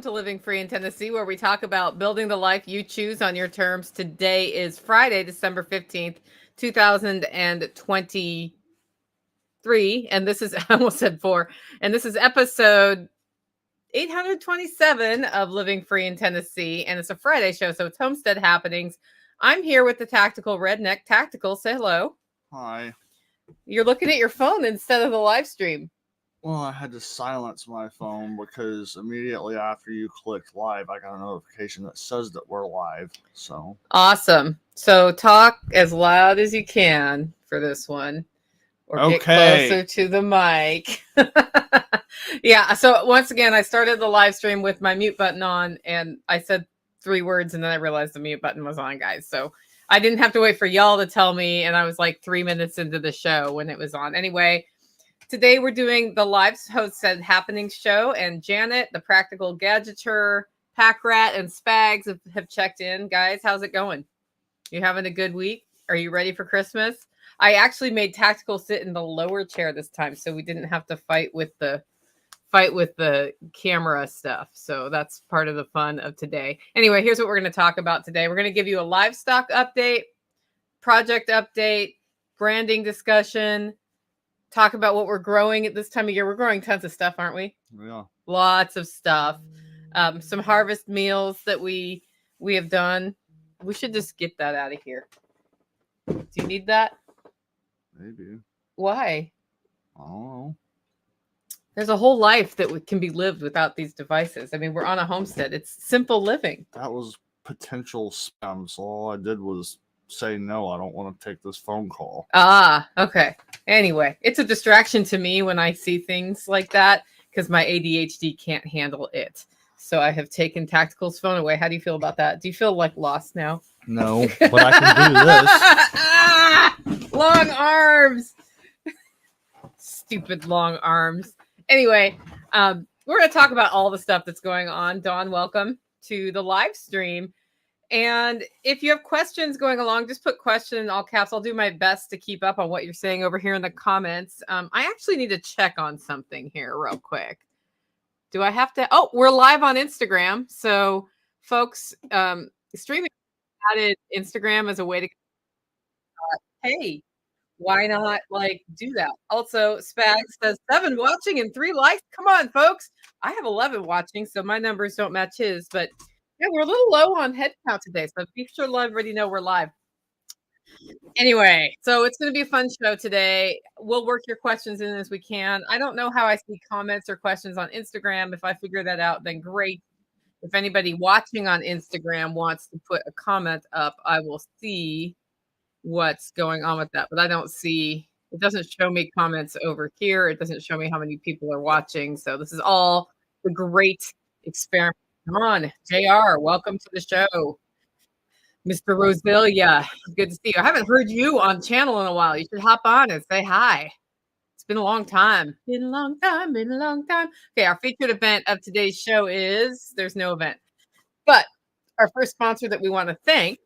To Living Free in Tennessee, where we talk about building the life you choose on your terms. Today is Friday, December 15th, 2023. And this is, I almost said four, and this is episode 827 of Living Free in Tennessee. And it's a Friday show, so it's Homestead Happenings. I'm here with the Tactical Redneck. Tactical, say hello. Hi. You're looking at your phone instead of the live stream. Well, I had to silence my phone because immediately after you clicked live, I got a notification that says that we're live. So awesome. So talk as loud as you can for this one, or get closer to the mic. Yeah. So once again, I started the live stream with my mute button on, and I said 3 words, and then I realized the mute button was on, guys. So I didn't have to wait for y'all to tell me, and I was like 3 minutes into the show when it was on. Anyway. Today we're doing the live Homestead Happenings show, and Janet, the practical gadgeter, Pack Rat, and Spags have checked in. Guys, how's it going? You having a good week? Are you ready for Christmas? I actually made Tactical sit in the lower chair this time, so we didn't have to fight with the camera stuff. So that's part of the fun of today. Anyway, here's what we're going to talk about today. We're going to give you a livestock update, project update, branding discussion. Talk about what we're growing at this time of year. We're growing tons of stuff, aren't we? Yeah. Lots of stuff. Some harvest meals that we have done. We should just get that out of here. Do you need that? Maybe. Why? I don't know. There's a whole life that can be lived without these devices. I mean, we're on a homestead. It's simple living. That was potential spam, so all I did was say no, I don't want to take this phone call. Ah, okay. Anyway, it's a distraction to me when I see things like that because my ADHD can't handle it. So I have taken Tactical's phone away. How do you feel about that? Do you feel like lost now? No, but I can do this. Long arms. Stupid long arms. Anyway, we're going to talk about all the stuff that's going on. Dawn, welcome to the live stream. And if you have questions going along, just put question in all caps. I'll do my best to keep up on what you're saying over here in the comments. I actually need to check on something here real quick. Do I have to? Oh, we're live on Instagram. So folks, streaming added Instagram as a way to, hey, why not do that? Also, Spags says 7 watching and 3 likes. Come on, folks. I have 11 watching, so my numbers don't match his, but yeah, we're a little low on head count today, so be sure to let everybody know we're live. Anyway, so it's going to be a fun show today. We'll work your questions in as we can. I don't know how I see comments or questions on Instagram. If I figure that out, then great. If anybody watching on Instagram wants to put a comment up, I will see what's going on with that. But I don't see, it doesn't show me comments over here. It doesn't show me how many people are watching. So this is all the great experiment. Come on, JR, welcome to the show. Mr. Roselia, good to see you. I haven't heard you on channel in a while. You should hop on and say hi. It's been a long time. Been a long time, been a long time. Okay, our featured event of today's show is, there's no event. But our first sponsor that we want to thank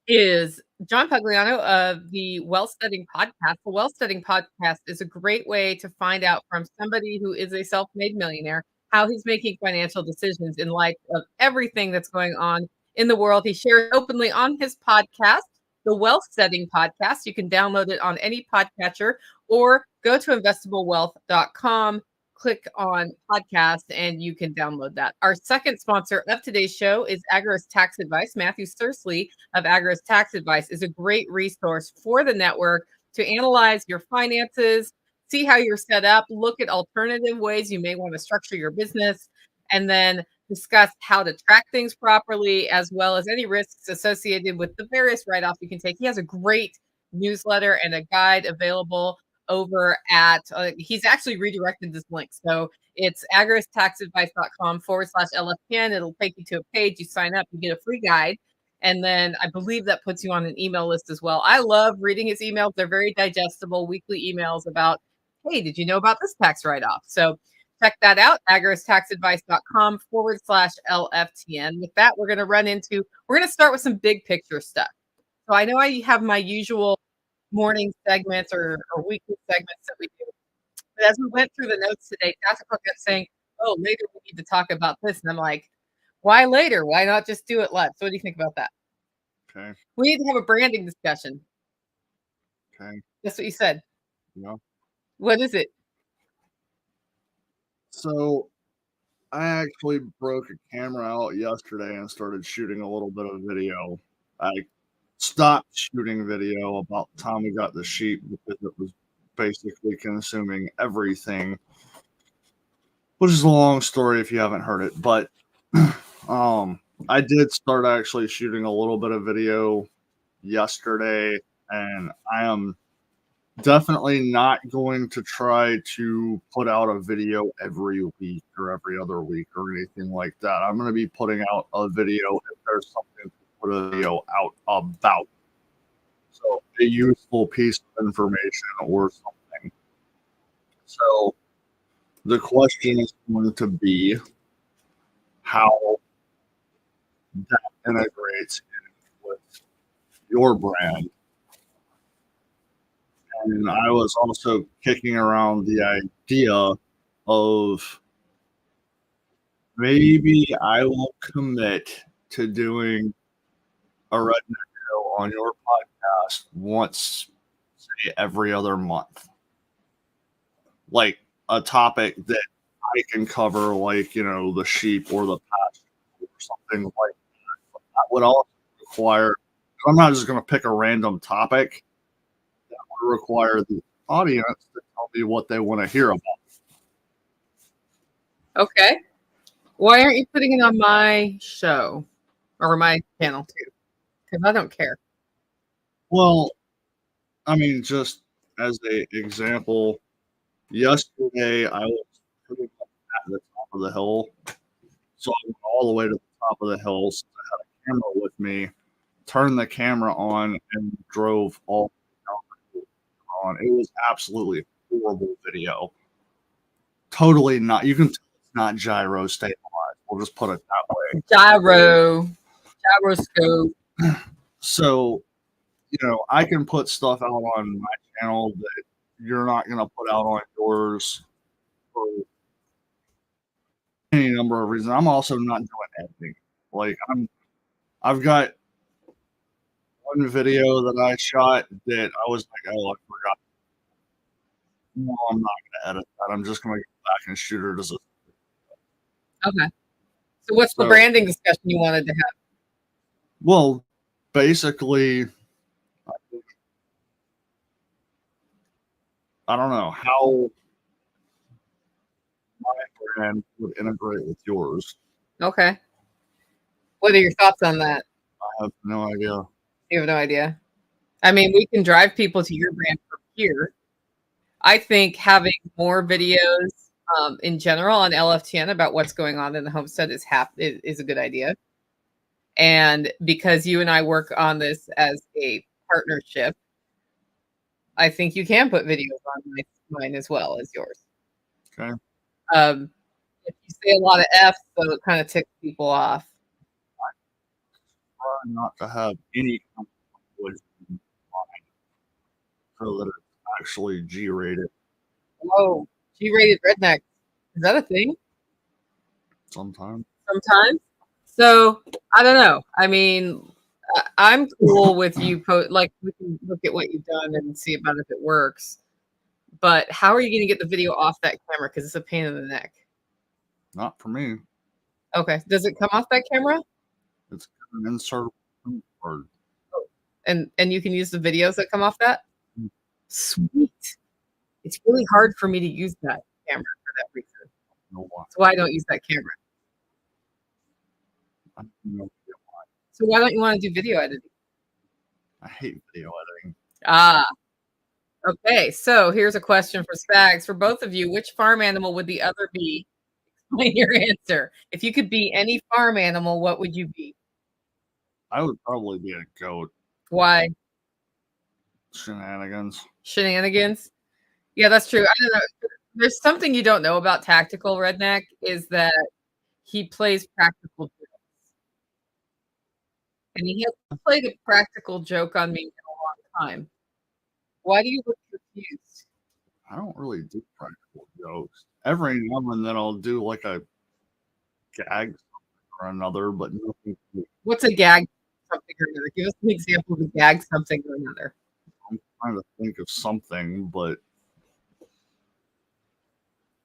is John Pugliano of the Wealth Studying Podcast. The Wealth Studying Podcast is a great way to find out from somebody who is a self-made millionaire how he's making financial decisions in light of everything that's going on in the world. He shares openly on his podcast, the Wealth Studying Podcast. You can download it on any podcatcher or go to investablewealth.com, click on podcast, and you can download that. Our second sponsor of today's show is Agorist Tax Advice. Matthew Sursley of Agorist Tax Advice is a great resource for the network to analyze your finances, see how you're set up, look at alternative ways you may want to structure your business, and then discuss how to track things properly, as well as any risks associated with the various write-offs you can take. He has a great newsletter and a guide available over at, he's actually redirected this link. So it's agoristaxadvice.com/LFPN. It'll take you to a page. You sign up, you get a free guide. And then I believe that puts you on an email list as well. I love reading his emails. They're very digestible, weekly emails about, hey, did you know about this tax write-off? So check that out, agoristaxadvice.com/LFTN. With that, we're going to start with some big picture stuff. So I know I have my usual morning segments or weekly segments that we do. But as we went through the notes today, Tactical kept saying, "Oh, later we need to talk about this." And I'm like, "Why later? Why not just do it live?" So what do you think about that? Okay. We need to have a branding discussion. Okay. That's what you said. Yeah. What is it? So I actually broke a camera out yesterday and started shooting a little bit of video. I stopped shooting video about the time we got the sheep because it was basically consuming everything, which is a long story if you haven't heard it. But um, I did start actually shooting a little bit of video yesterday, and I am definitely not going to try to put out a video every week or every other week or anything like that. I'm going to be putting out a video if there's something to put a video out about. So, a useful piece of information or something. So, the question is going to be how that integrates with your brand. And I was also kicking around the idea of maybe I will commit to doing a redneck show on your podcast once, say, every other month. Like a topic that I can cover, like, the sheep or the pasture or something like that. But that would also require, I'm not just going to pick a random topic, that would require the audience to tell me what they want to hear about. Okay. Why aren't you putting it on my show or my channel too? Because I don't care. Well, I mean, just as a example, yesterday I was pretty much at the top of the hill, so I went all the way to the top of the hill. So I had a camera with me, turned the camera on, and drove all the way down. It was absolutely horrible video. Totally not. You can tell it's not gyro stabilized. We'll just put it that way. Gyroscope. So I can put stuff out on my channel that you're not going to put out on yours for any number of reasons. I'm also not doing editing. Like I've got one video that I shot that I was like, oh, I forgot. No, I'm not gonna edit that. I'm just gonna go back and shoot it as a Okay. So what's the so branding discussion you wanted to have? well, basically, I don't know how my brand would integrate with yours. Okay. What are your thoughts on that? I have no idea. You have no idea. I mean, we can drive people to your brand from here. I think having more videos in general on LFTN about what's going on in the homestead is a good idea. And because you and I work on this as a partnership, I think you can put videos on mine as well as yours. Okay. Um, if you say a lot of F, so it kind of ticks people off. Try not to have any kind of language in mine so that it's actually G rated Oh, G-rated redneck. Is that a thing? sometimes. Sometimes. So I don't know. I mean, I'm cool with you. Like we can look at what you've done and see about if it works. But how are you going to get the video off that camera? Because it's a pain in the neck. Not for me. Okay. Does it come off that camera? It's an insertable card. And you can use the videos that come off that? Sweet. It's really hard for me to use that camera for that reason. No why. That's why I don't use that camera. I don't know. So why don't you want to do video editing? I hate video editing. Ah, okay. So here's a question for Spags. For both of you, which farm animal would the other be? Explain your answer. If you could be any farm animal, what would you be? I would probably be a goat. Why? Shenanigans. Shenanigans? Yeah, that's true. I don't know. There's something you don't know about Tactical Redneck is that he plays practical jokes. And he hasn't played a practical joke on me in a long time. Why do you look confused? I don't really do practical jokes. Every now and then I'll do like a gag or another, but nothing. What's a gag something or another? Give us an example of a gag something or another. I'm trying to think of something, but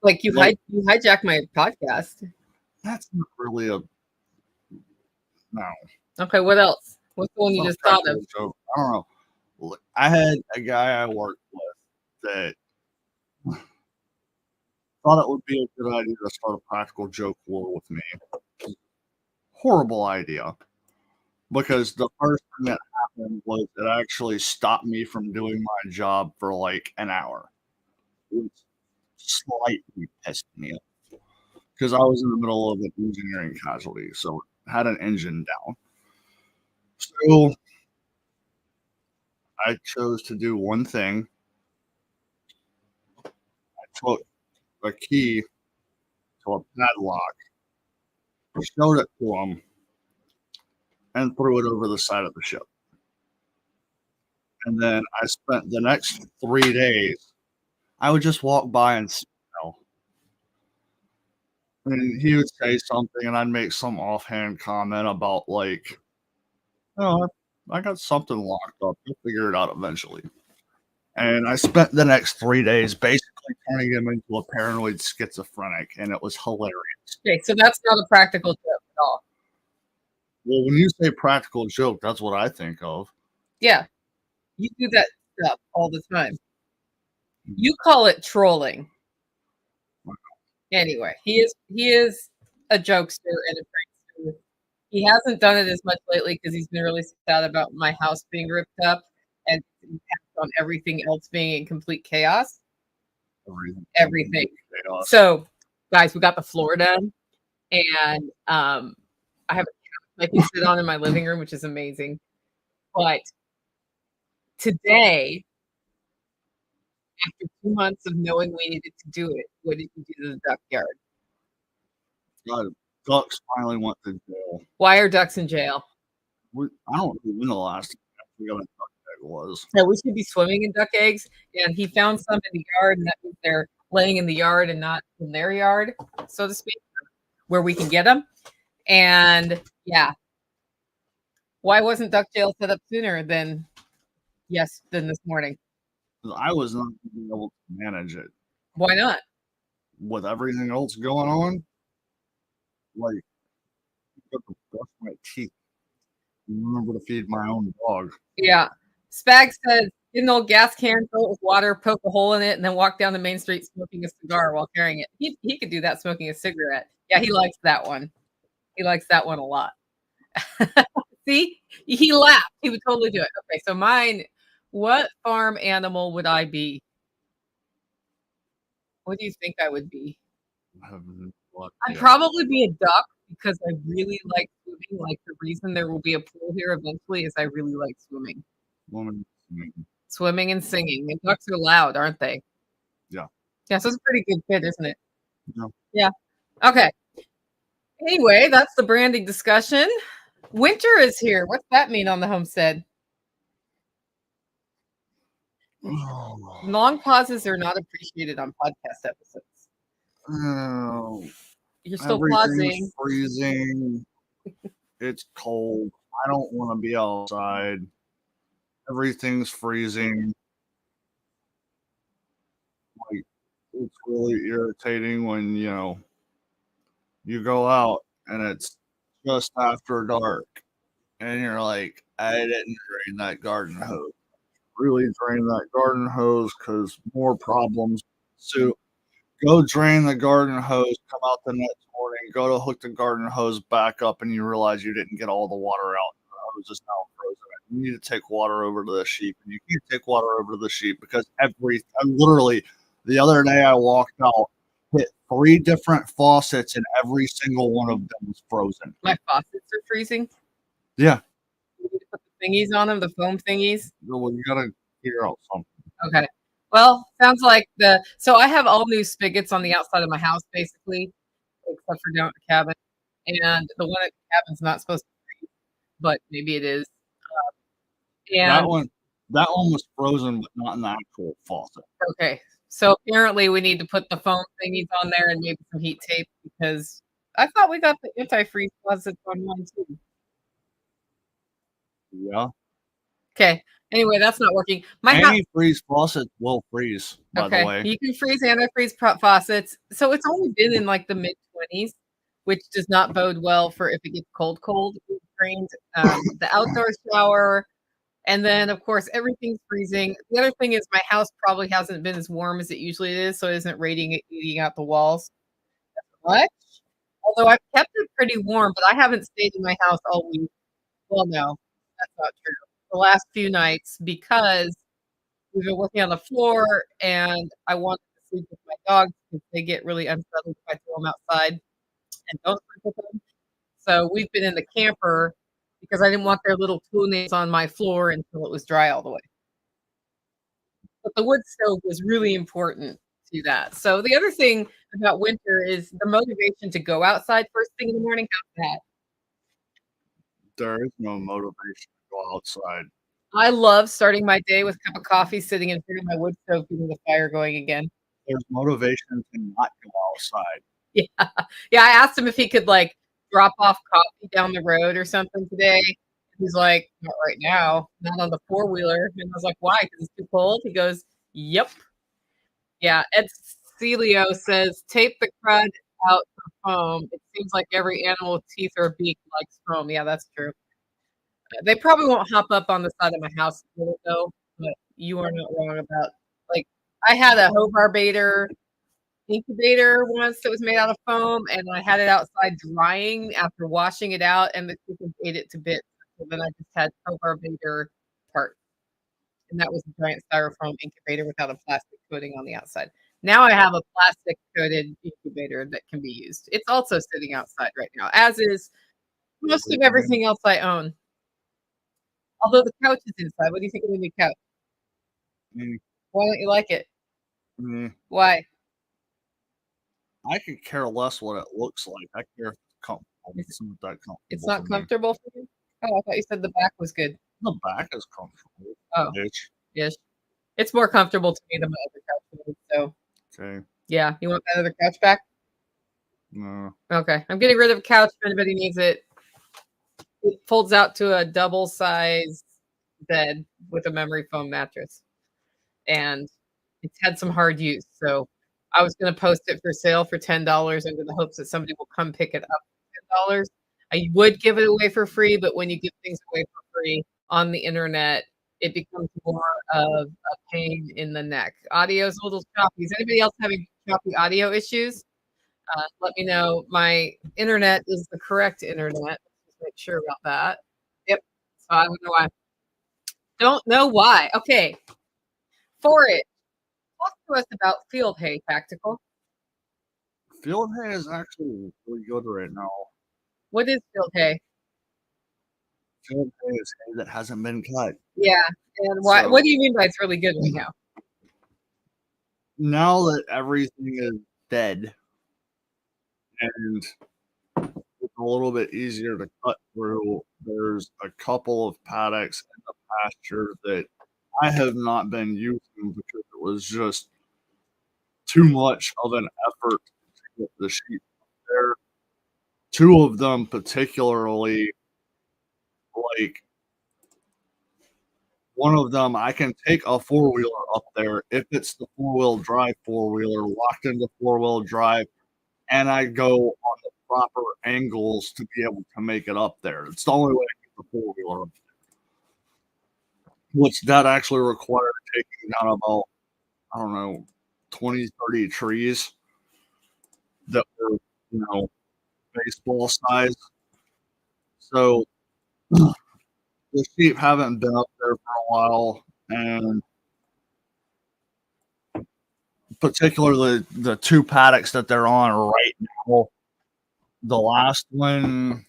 Like you like hijacked my podcast. that's not really a no. Okay, what else? What's the one It's you not a just thought practical of? joke. I don't know. Look, I had a guy I worked with that thought it would be a good idea to start a practical joke war with me. Horrible idea. Because the first thing that happened was it actually stopped me from doing my job for like an hour. It slightly pissed me off because I was in the middle of an engineering casualty, so it had an engine down. So I chose to do one thing. I took a key to a padlock, showed it to him, and threw it over the side of the ship. And then I spent the next 3 days. I would just walk by and smell. And he would say something, and I'd make some offhand comment about like, "Oh, I got something locked up. You'll figure it out eventually." And I spent the next 3 days basically turning him into a paranoid schizophrenic, and it was hilarious. Okay, so that's not a practical joke at all. Well, when you say practical joke, that's what I think of. Yeah, you do that stuff all the time. You call it trolling. Anyway, he is a jokester and a prankster. He hasn't done it as much lately because he's been really sad about my house being ripped up and on everything else being in complete chaos. Everything. Chaos. So, guys, we got the floor done, and I have a couch I can sit on in my living room, which is amazing. But today, after 2 months of knowing we needed to do it, what did you do to the duck yard? God, ducks finally went to jail. Why are ducks in jail? I don't know when the last time we got a duck egg was. Yeah, we should be swimming in duck eggs, and he found some in the yard, and that means they're laying in the yard and not in their yard, so to speak, where we can get them. And yeah, why wasn't duck jail set up sooner than this morning? I was not gonna be able to manage it Why not? with everything else going on. Like, I got to brush my teeth and remember to feed my own dog. Yeah. Spag says, get an old gas can, fill it with water, poke a hole in it, and then walk down the main street smoking a cigar while carrying it. He could do that smoking a cigarette. Yeah, he likes that one. He likes that one a lot. See, he laughed. He would totally do it. Okay, so mine, what farm animal would I be? What do you think I would be? I'd probably be a duck because I really like swimming. Like the reason there will be a pool here eventually is I really like swimming. Swimming and singing. And ducks are loud, aren't they? Yeah. Yeah, so it's a pretty good fit, isn't it? Yeah. Yeah. Okay. Anyway, that's the branding discussion. Winter is here. What's that mean on the homestead? Long pauses are not appreciated on podcast episodes. Oh, You're still pausing. Freezing. It's cold. I don't want to be outside. Everything's freezing. Like, it's really irritating when you go out and it's just after dark, and you're like, I didn't drain that garden hose. Really drain that garden hose because more problems. So go drain the garden hose, come out the next morning, go to hook the garden hose back up, and you realize you didn't get all the water out. The hose is now frozen. You need to take water over to the sheep, and you can't take water over to the sheep because literally, the other day I walked out, hit 3 different faucets, and every single one of them was frozen. My faucets are freezing. Yeah. You need to put the thingies on them, the foam thingies. Well, you gotta figure out something. Okay. Well, sounds like so I have all new spigots on the outside of my house, basically, except for down at the cabin. And the one at the cabin's not supposed to freeze, but maybe it is. That one was frozen, but not in the actual faucet. Okay. So apparently we need to put the foam thingies on there and maybe some heat tape because I thought we got the antifreeze faucets on mine too. Yeah. Okay. Anyway, that's not working. My house. Antifreeze faucets will freeze, by the Okay, way. you can freeze antifreeze faucets. So it's only been in like the mid 20s, which does not bode well for if it gets cold. It drains the outdoor shower, and then of course everything's freezing. The other thing is my house probably hasn't been as warm as it usually is, so it isn't radiating eating out the walls much. Although I've kept it pretty warm, but I haven't stayed in my house all week. Well, no, that's not true. The last few nights because we've been working on the floor, and I wanted to sleep with my dogs because they get really unsettled if I throw them outside and don't sleep with them. So we've been in the camper because I didn't want their little toenails on my floor until it was dry all the way. But the wood stove was really important to that. So the other thing about winter is the motivation to go outside first thing in the morning. How's that? There is no motivation to go outside. I love starting my day with a cup of coffee, sitting in front of my wood stove, getting the fire going again. There's motivation to not go outside. Yeah. Yeah, I asked him if he could, like, drop off coffee down the road or something today. He's like, "Not right now, not on the four-wheeler." And I was like, "Why? 'Cause it's too cold?" He goes, "Yep." Yeah, Ed Celio says, "Tape the crud out for foam. It seems like every animal with teeth or a beak likes foam." Yeah, that's true. They probably won't hop up on the side of my house though, but you are not wrong about, like, I had a Hobart Bader incubator once that was made out of foam, and I had it outside drying after washing it out, and the chickens ate it to bits. So then I just had Hobart Bader part, and that was a giant styrofoam incubator without a plastic coating on the outside. Now I have a plastic coated incubator that can be used. It's also sitting outside right now, as is most of everything else I own. Although the couch is inside. What do you think of the new couch? Mm, Why don't you like it? mm. Why? I could care less what it looks like. I care if it's comfortable. It's It's not that it's comfortable for not me. comfortable for you? Oh, I thought you said the back was good. The back is comfortable. Oh, Bitch. yes. It's more comfortable to me than my other couch was, so Okay. yeah. You want that other couch back? No. Okay. I'm getting rid of a couch if anybody needs it. It folds out to a double size bed with a memory foam mattress, and it's had some hard use, so I was gonna post it for sale for $10 under the hopes that somebody will come pick it up for $10. I would give it away for free, but when you give things away for free on the internet, it becomes more of a pain in the neck. Audio is a little choppy. Is anybody else having choppy audio issues? Let me know. My internet is the correct internet. Let's just make sure about that. Yep. So I don't know why. Don't know why. Okay. For it. Talk to us about field hay tactical. Field hay is actually really good right now. What is field hay? Field hay is hay that hasn't been cut. Yeah. And why what So do you mean by it's really good right now? now that everything is dead and it's a little bit easier to cut through, there's a couple of paddocks in the pasture that I have not been using because it was just too much of an effort to get the sheep up there. Two of them particularly, like one of them, I can take a four-wheeler up there if it's the four-wheel drive four-wheeler locked into four-wheel drive, and I go on the proper angles to be able to make it up there. It's the only way to get the four-wheeler up there, which that actually required taking down about, I don't know, 20, 30 trees that were, baseball size. So the sheep haven't been up there for a while, and particularly the two paddocks that they're on right now. The last one,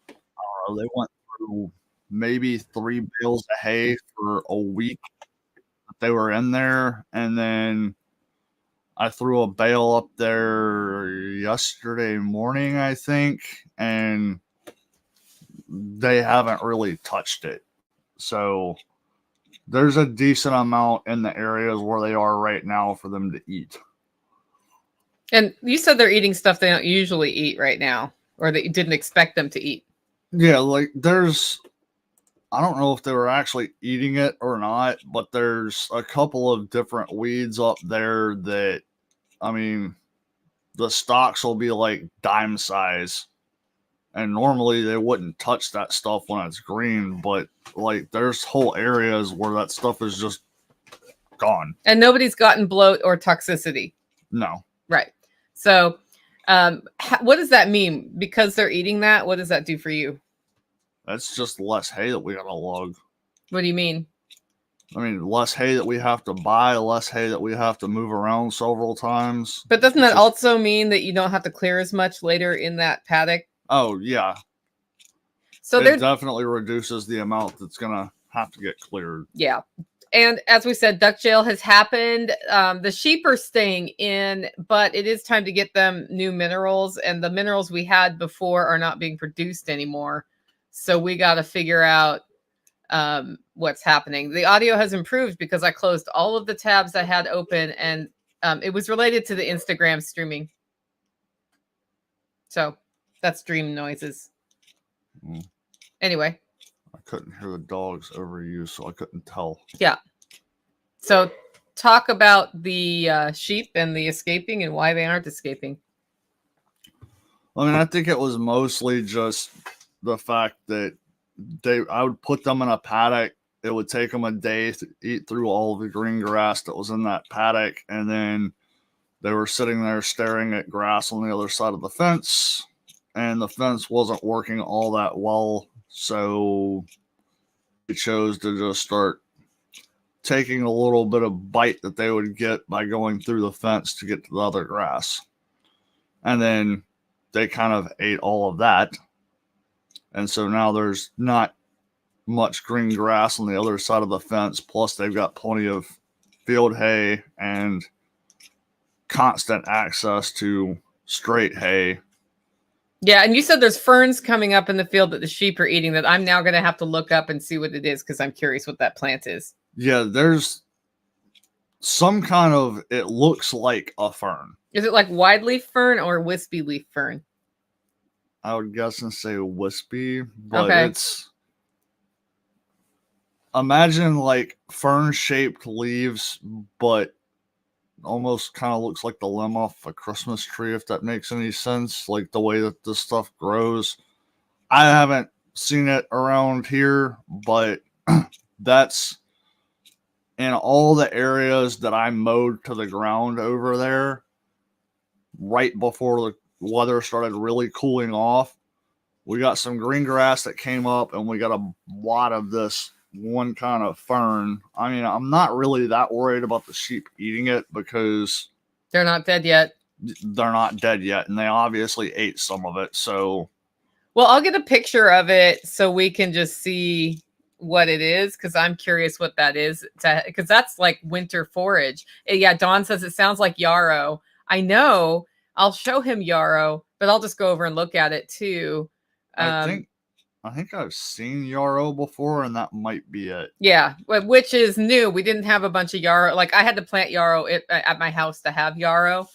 they went through maybe 3 bales of hay for a week that they were in there, and then I threw a bale up there yesterday morning, I think, and they haven't really touched it. So There's a decent amount in the areas where they are right now for them to eat. And you said they're eating stuff they don't usually eat right now, or that you didn't expect them to eat. Yeah, like there's, I don't know if they were actually eating it or not, but there's a couple of different weeds up there that, I mean, the stalks will be like dime size. And normally they wouldn't touch that stuff when it's green, but like there's whole areas where that stuff is just gone. And nobody's gotten bloat or toxicity. No. Right. So, what does that mean? Because they're eating that, what does that do for you? That's just less hay that we gotta lug. What do you mean? I mean, less hay that we have to buy, less hay that we have to move around several times. But doesn't that also mean that you don't have to clear as much later in that paddock? Oh, yeah. So it definitely reduces the amount that's gonna have to get cleared. Yeah. And as we said, duck jail has happened. The sheep are staying in, but it is time to get them new minerals. And the minerals we had before are not being produced anymore. So we got to figure out what's happening. The audio has improved because I closed all of the tabs I had open, and it was related to the Instagram streaming. So that's dream noises. Anyway. I couldn't hear the dogs over you, so I couldn't tell. Yeah. So talk about the sheep and the escaping and why they aren't escaping. I mean, I think it was mostly just the fact that I would put them in a paddock. It would take them a day to eat through all of the green grass that was in that paddock, and then they were sitting there staring at grass on the other side of the fence, and the fence wasn't working all that well, so we chose to just start taking a little bit of bite that they would get by going through the fence to get to the other grass. And then they kind of ate all of that. And so now there's not much green grass on the other side of the fence. Plus they've got plenty of field hay and constant access to straight hay. Yeah, and you said there's ferns coming up in the field that the sheep are eating that I'm now going to have to look up and see what it is because I'm curious what that plant is. Yeah, there's some kind of, it looks like a fern. Is it like wide leaf fern or wispy leaf fern? I would guess and say wispy, but okay. It's, imagine like fern-shaped leaves, but almost kind of looks like the limb off a Christmas tree, if that makes any sense, like the way that this stuff grows. I haven't seen it around here, but that's in all the areas that I mowed to the ground over there right before the weather started really cooling off. We got some green grass that came up, and we got a lot of this one kind of fern. I mean, I'm not really that worried about the sheep eating it because they're not dead yet. They're not dead yet, and they obviously ate some of it. So, well, I'll get a picture of it so we can just see what it is, because I'm curious what that is, because that's like winter forage. Yeah, Dawn says it sounds like yarrow. I know. I'll show him yarrow, but I'll just go over and look at it too. I think I've seen yarrow before, and that might be it. Yeah, which is new. We didn't have a bunch of yarrow. Like I had to plant yarrow at my house to have yarrow.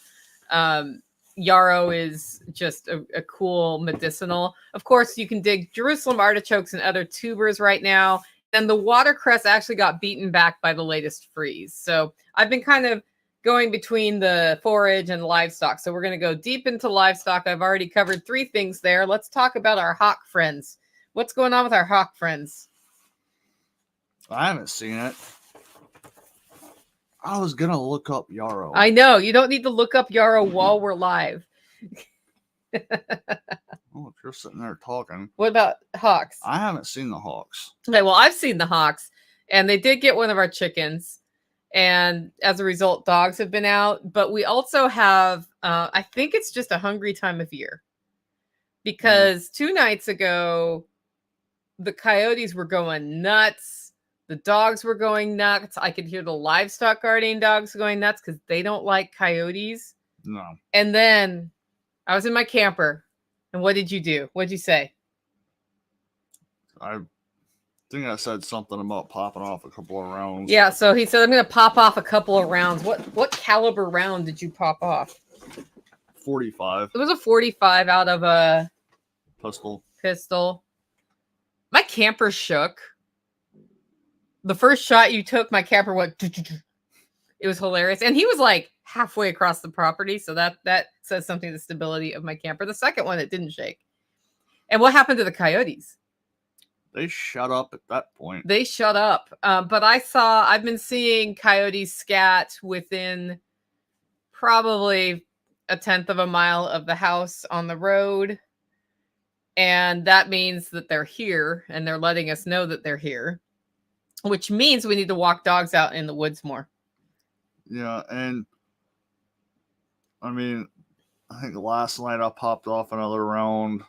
Yarrow is just a cool medicinal. Of course, you can dig Jerusalem artichokes and other tubers right now. And the watercress actually got beaten back by the latest freeze. So I've been kind of going between the forage and livestock. So we're going to go deep into livestock. I've already covered 3 things there. Let's talk about our hawk friends. What's going on with our hawk friends? I haven't seen it. I was going to look up yarrow. I know. You don't need to look up yarrow while we're live. Oh, if you're sitting there talking. What about hawks? I haven't seen the hawks. Okay, well, I've seen the hawks, and they did get one of our chickens. And as a result, dogs have been out. But we also have, I think it's just a hungry time of year. Because 2 nights ago, the coyotes were going nuts. The dogs were going nuts. I could hear the livestock guardian dogs going nuts because they don't like coyotes. No. And then I was in my camper. And what did you do? What did you say? think I said something about popping off a couple of rounds. Yeah, so he said, I'm going to pop off a couple of rounds. What caliber round did you pop off? 45. It was a 45 out of a pistol. My camper shook. The first shot you took, my camper went. It was hilarious, and he was like halfway across the property, so that says something to the stability of my camper. The second one, it didn't shake. And what happened to the coyotes? They shut up at that point. They shut up. But I've been seeing coyotes scat within probably a 1/10 of a mile of the house on the road. And that means that they're here and they're letting us know that they're here, which means we need to walk dogs out in the woods more. Yeah. And I mean, I think last night I popped off another round.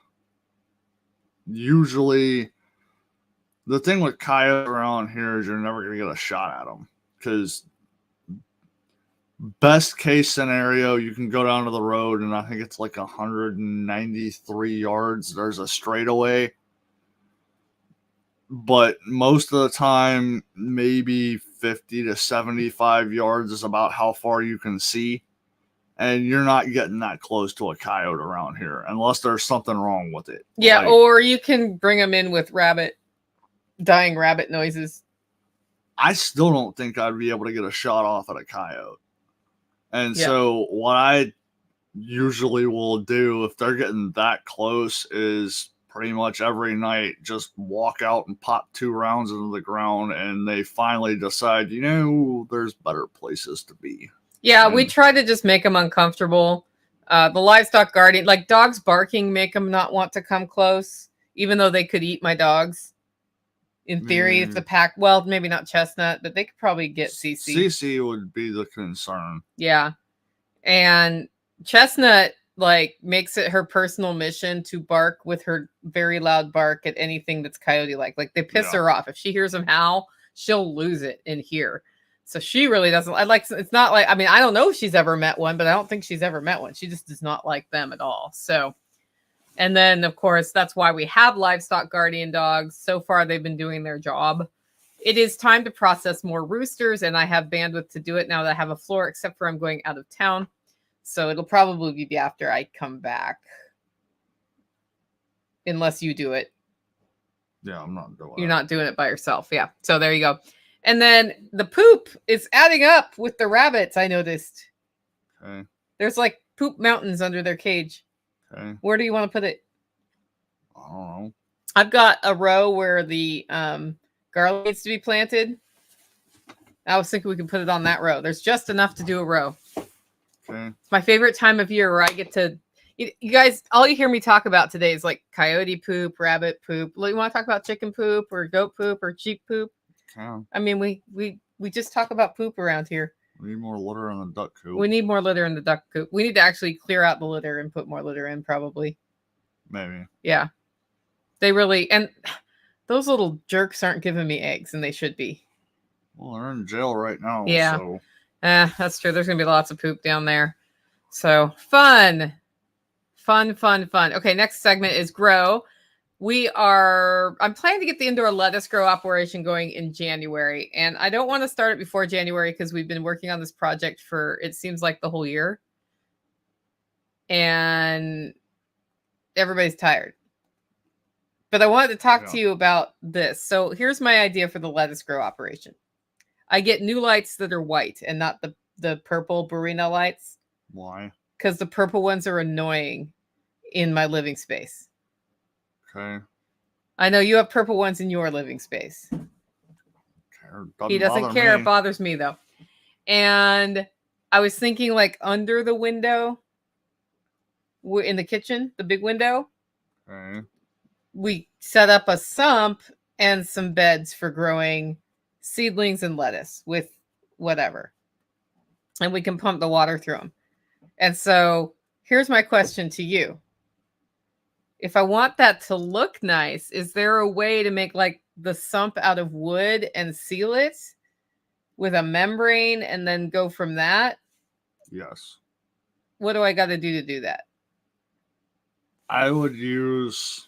Usually, the thing with coyotes around here is you're never going to get a shot at them because best case scenario, you can go down to the road and I think it's like 193 yards. There's a straightaway. But most of the time, maybe 50 to 75 yards is about how far you can see. And you're not getting that close to a coyote around here unless there's something wrong with it. Yeah, like, or you can bring them in with dying rabbit noises. I still don't think I'd be able to get a shot off at a coyote. And so what I usually will do if they're getting that close is pretty much every night just walk out and pop 2 rounds into the ground, and they finally decide, there's better places to be. Yeah, we try to just make them uncomfortable. The livestock guardian, like dogs barking, make them not want to come close, even though they could eat my dogs. In theory, if the pack, well, maybe not Chestnut, but they could probably get CC. CC would be the concern. Yeah. And Chestnut, makes it her personal mission to bark with her very loud bark at anything that's coyote-like. Like, they piss her off. If she hears them howl, she'll lose it in here. So she really doesn't. It's not like, I don't know if she's ever met one, but I don't think she's ever met one. She just does not like them at all. So, and then of course, that's why we have livestock guardian dogs. So far, they've been doing their job. It is time to process more roosters, and I have bandwidth to do it now that I have a floor, except for I'm going out of town. So it'll probably be after I come back. Unless you do it. Yeah, I'm not doing it. You're not doing it by yourself. Yeah. So there you go. And then the poop is adding up with the rabbits, I noticed. Okay. There's like poop mountains under their cage. Okay. Where do you want to put it? I don't know. I've got a row where the garlic needs to be planted. I was thinking we could put it on that row. There's just enough to do a row. Okay. It's my favorite time of year where I get to... You guys, all you hear me talk about today is like coyote poop, rabbit poop. You want to talk about chicken poop or goat poop or sheep poop? I mean, we just talk about poop around here. We need more litter in the duck coop. We need more litter in the duck coop. We need to actually clear out the litter and put more litter in, probably. Maybe. Yeah. They really... And those little jerks aren't giving me eggs, and they should be. Well, they're in jail right now. Yeah. So. That's true. There's going to be lots of poop down there. So, fun. Okay, next segment is grow. I'm planning to get the indoor lettuce grow operation going in January. And I don't want to start it before January because we've been working on this project for, it seems like, the whole year. And everybody's tired. But I wanted to talk to you about this. So here's my idea for the lettuce grow operation. I get new lights that are white and not the purple Burina lights. Why? Because the purple ones are annoying in my living space. Okay. I know you have purple ones in your living space. He doesn't care. It bothers me, though. And I was thinking like under the window in the kitchen, the big window. Okay. We set up a sump and some beds for growing seedlings and lettuce with whatever. And we can pump the water through them. And so here's my question to you. If I want that to look nice, is there a way to make like the sump out of wood and seal it with a membrane and then go from that? Yes. What do I got to do that? I would use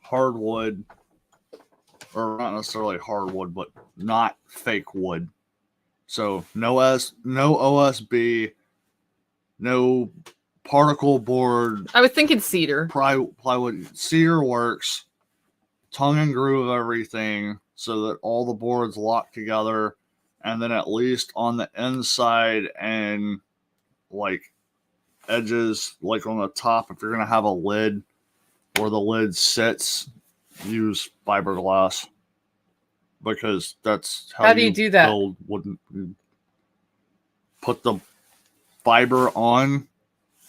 hardwood or not necessarily hardwood, but not fake wood. So no OSB, no particle board. I was thinking cedar. Plywood. Cedar works. Tongue and groove everything so that all the boards lock together, and then at least on the inside and like edges, like on the top, if you're gonna have a lid where the lid sits, use fiberglass, because that's How do you do that? build wooden. Put the fiber on,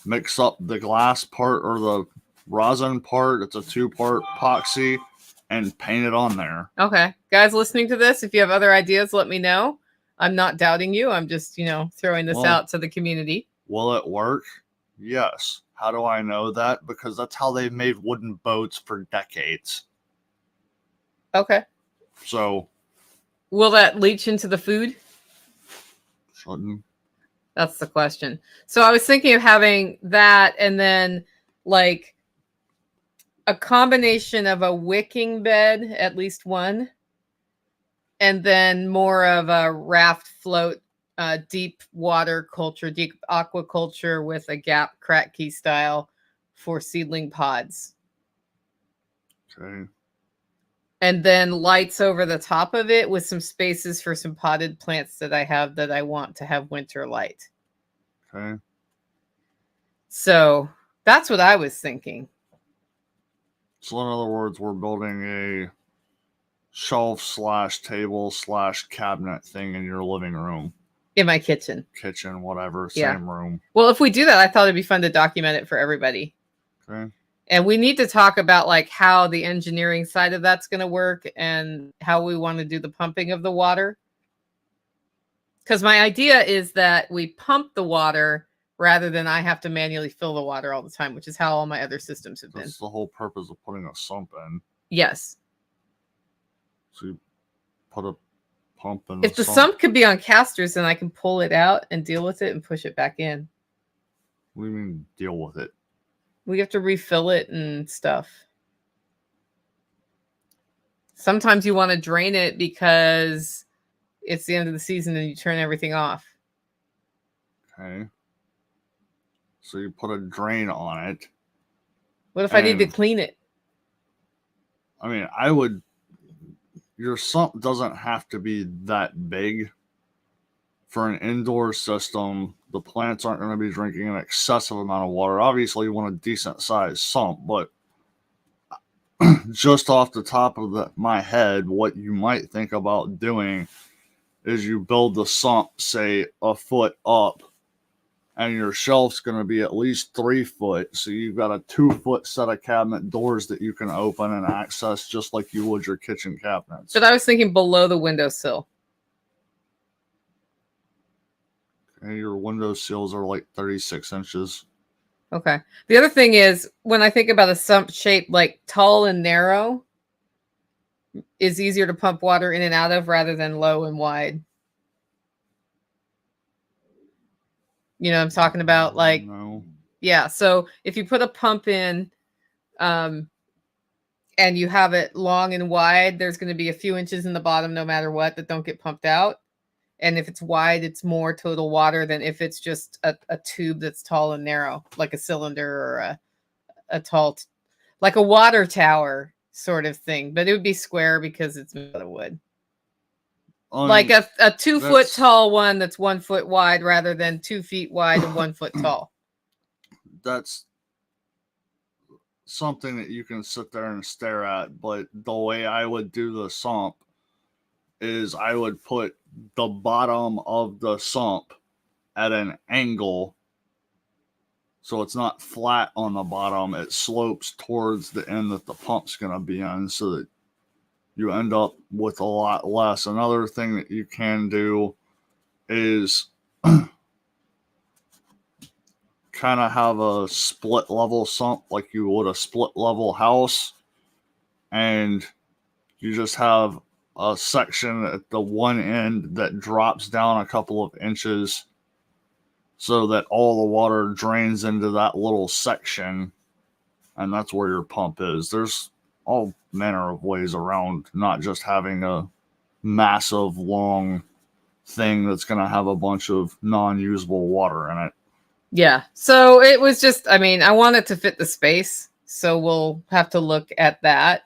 mix up the glass part or the rosin part. It's a 2-part epoxy, and paint it on there. Okay. Guys listening to this, if you have other ideas, let me know. I'm not doubting you. I'm just, throwing this out to the community. Will it work? Yes. How do I know that? Because that's how they've made wooden boats for decades. Okay. So. Will that leach into the food? Shouldn't. That's the question. So I was thinking of having that, and then like a combination of a wicking bed, at least one, and then more of a raft float, deep water culture, deep aquaculture with a gap crack key style for seedling pods. Okay. And then lights over the top of it with some spaces for some potted plants that I have that I want to have winter light. Okay. So that's what I was thinking. So in other words, we're building a shelf / table / cabinet thing in your living room. In my kitchen. Kitchen, whatever, same room. Well, if we do that, I thought it'd be fun to document it for everybody. Okay. And we need to talk about like how the engineering side of that's going to work and how we want to do the pumping of the water. Because my idea is that we pump the water rather than I have to manually fill the water all the time, which is how all my other systems have been. That's the whole purpose of putting a sump in. Yes. So you put a pump in If the sump could be on casters, then I can pull it out and deal with it and push it back in. What do you mean deal with it? We have to refill it and stuff. Sometimes you want to drain it because it's the end of the season and you turn everything off. Okay. So you put a drain on it. What if I need to clean it? I mean, your sump doesn't have to be that big. For an indoor system, the plants aren't going to be drinking an excessive amount of water. Obviously, you want a decent sized sump, but just off the top of my head, what you might think about doing is you build the sump, say, a foot up, and your shelf's going to be at least 3 foot. So you've got a 2-foot set of cabinet doors that you can open and access just like you would your kitchen cabinets. But I was thinking below the windowsill. And your window sills are like 36 inches. Okay. The other thing is, when I think about a sump shape, like tall and narrow is easier to pump water in and out of rather than low and wide. You know what I'm talking about? Like, no. Yeah. So if you put a pump in and you have it long and wide, there's going to be a few inches in the bottom no matter what that don't get pumped out. And if it's wide, it's more total water than if it's just a tube that's tall and narrow, like a cylinder or a tall, like a water tower sort of thing. But it would be square because it's made out of wood. Like a 2-foot tall one that's 1 foot wide rather than 2 feet wide and 1 foot tall. That's something that you can sit there and stare at. But the way I would do the sump is I would put the bottom of the sump at an angle so it's not flat on the bottom. It slopes towards the end that the pump's going to be on so that you end up with a lot less. Another thing that you can do is kind of have a split level sump like you would a split level house, and you just have a section at the one end that drops down a couple of inches so that all the water drains into that little section, and that's where your pump is. There's all manner of ways around not just having a massive, long thing that's going to have a bunch of non-usable water in it. Yeah. So it was just, I mean, I want it to fit the space. So we'll have to look at that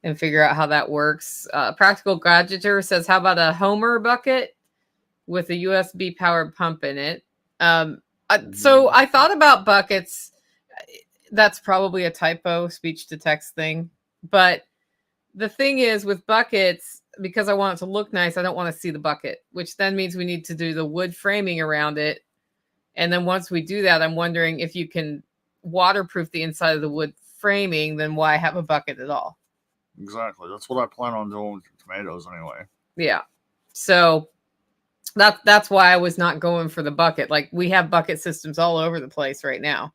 and figure out how that works. Practical Gadgeter says, how about a Homer bucket with a USB powered pump in it? So I thought about buckets. That's probably a typo, speech to text thing. But the thing is with buckets, because I want it to look nice, I don't want to see the bucket, which then means we need to do the wood framing around it. And then once we do that, I'm wondering if you can waterproof the inside of the wood framing, then why have a bucket at all? Exactly. That's what I plan on doing with the tomatoes anyway. Yeah. So that's why I was not going for the bucket. Like, we have bucket systems all over the place right now,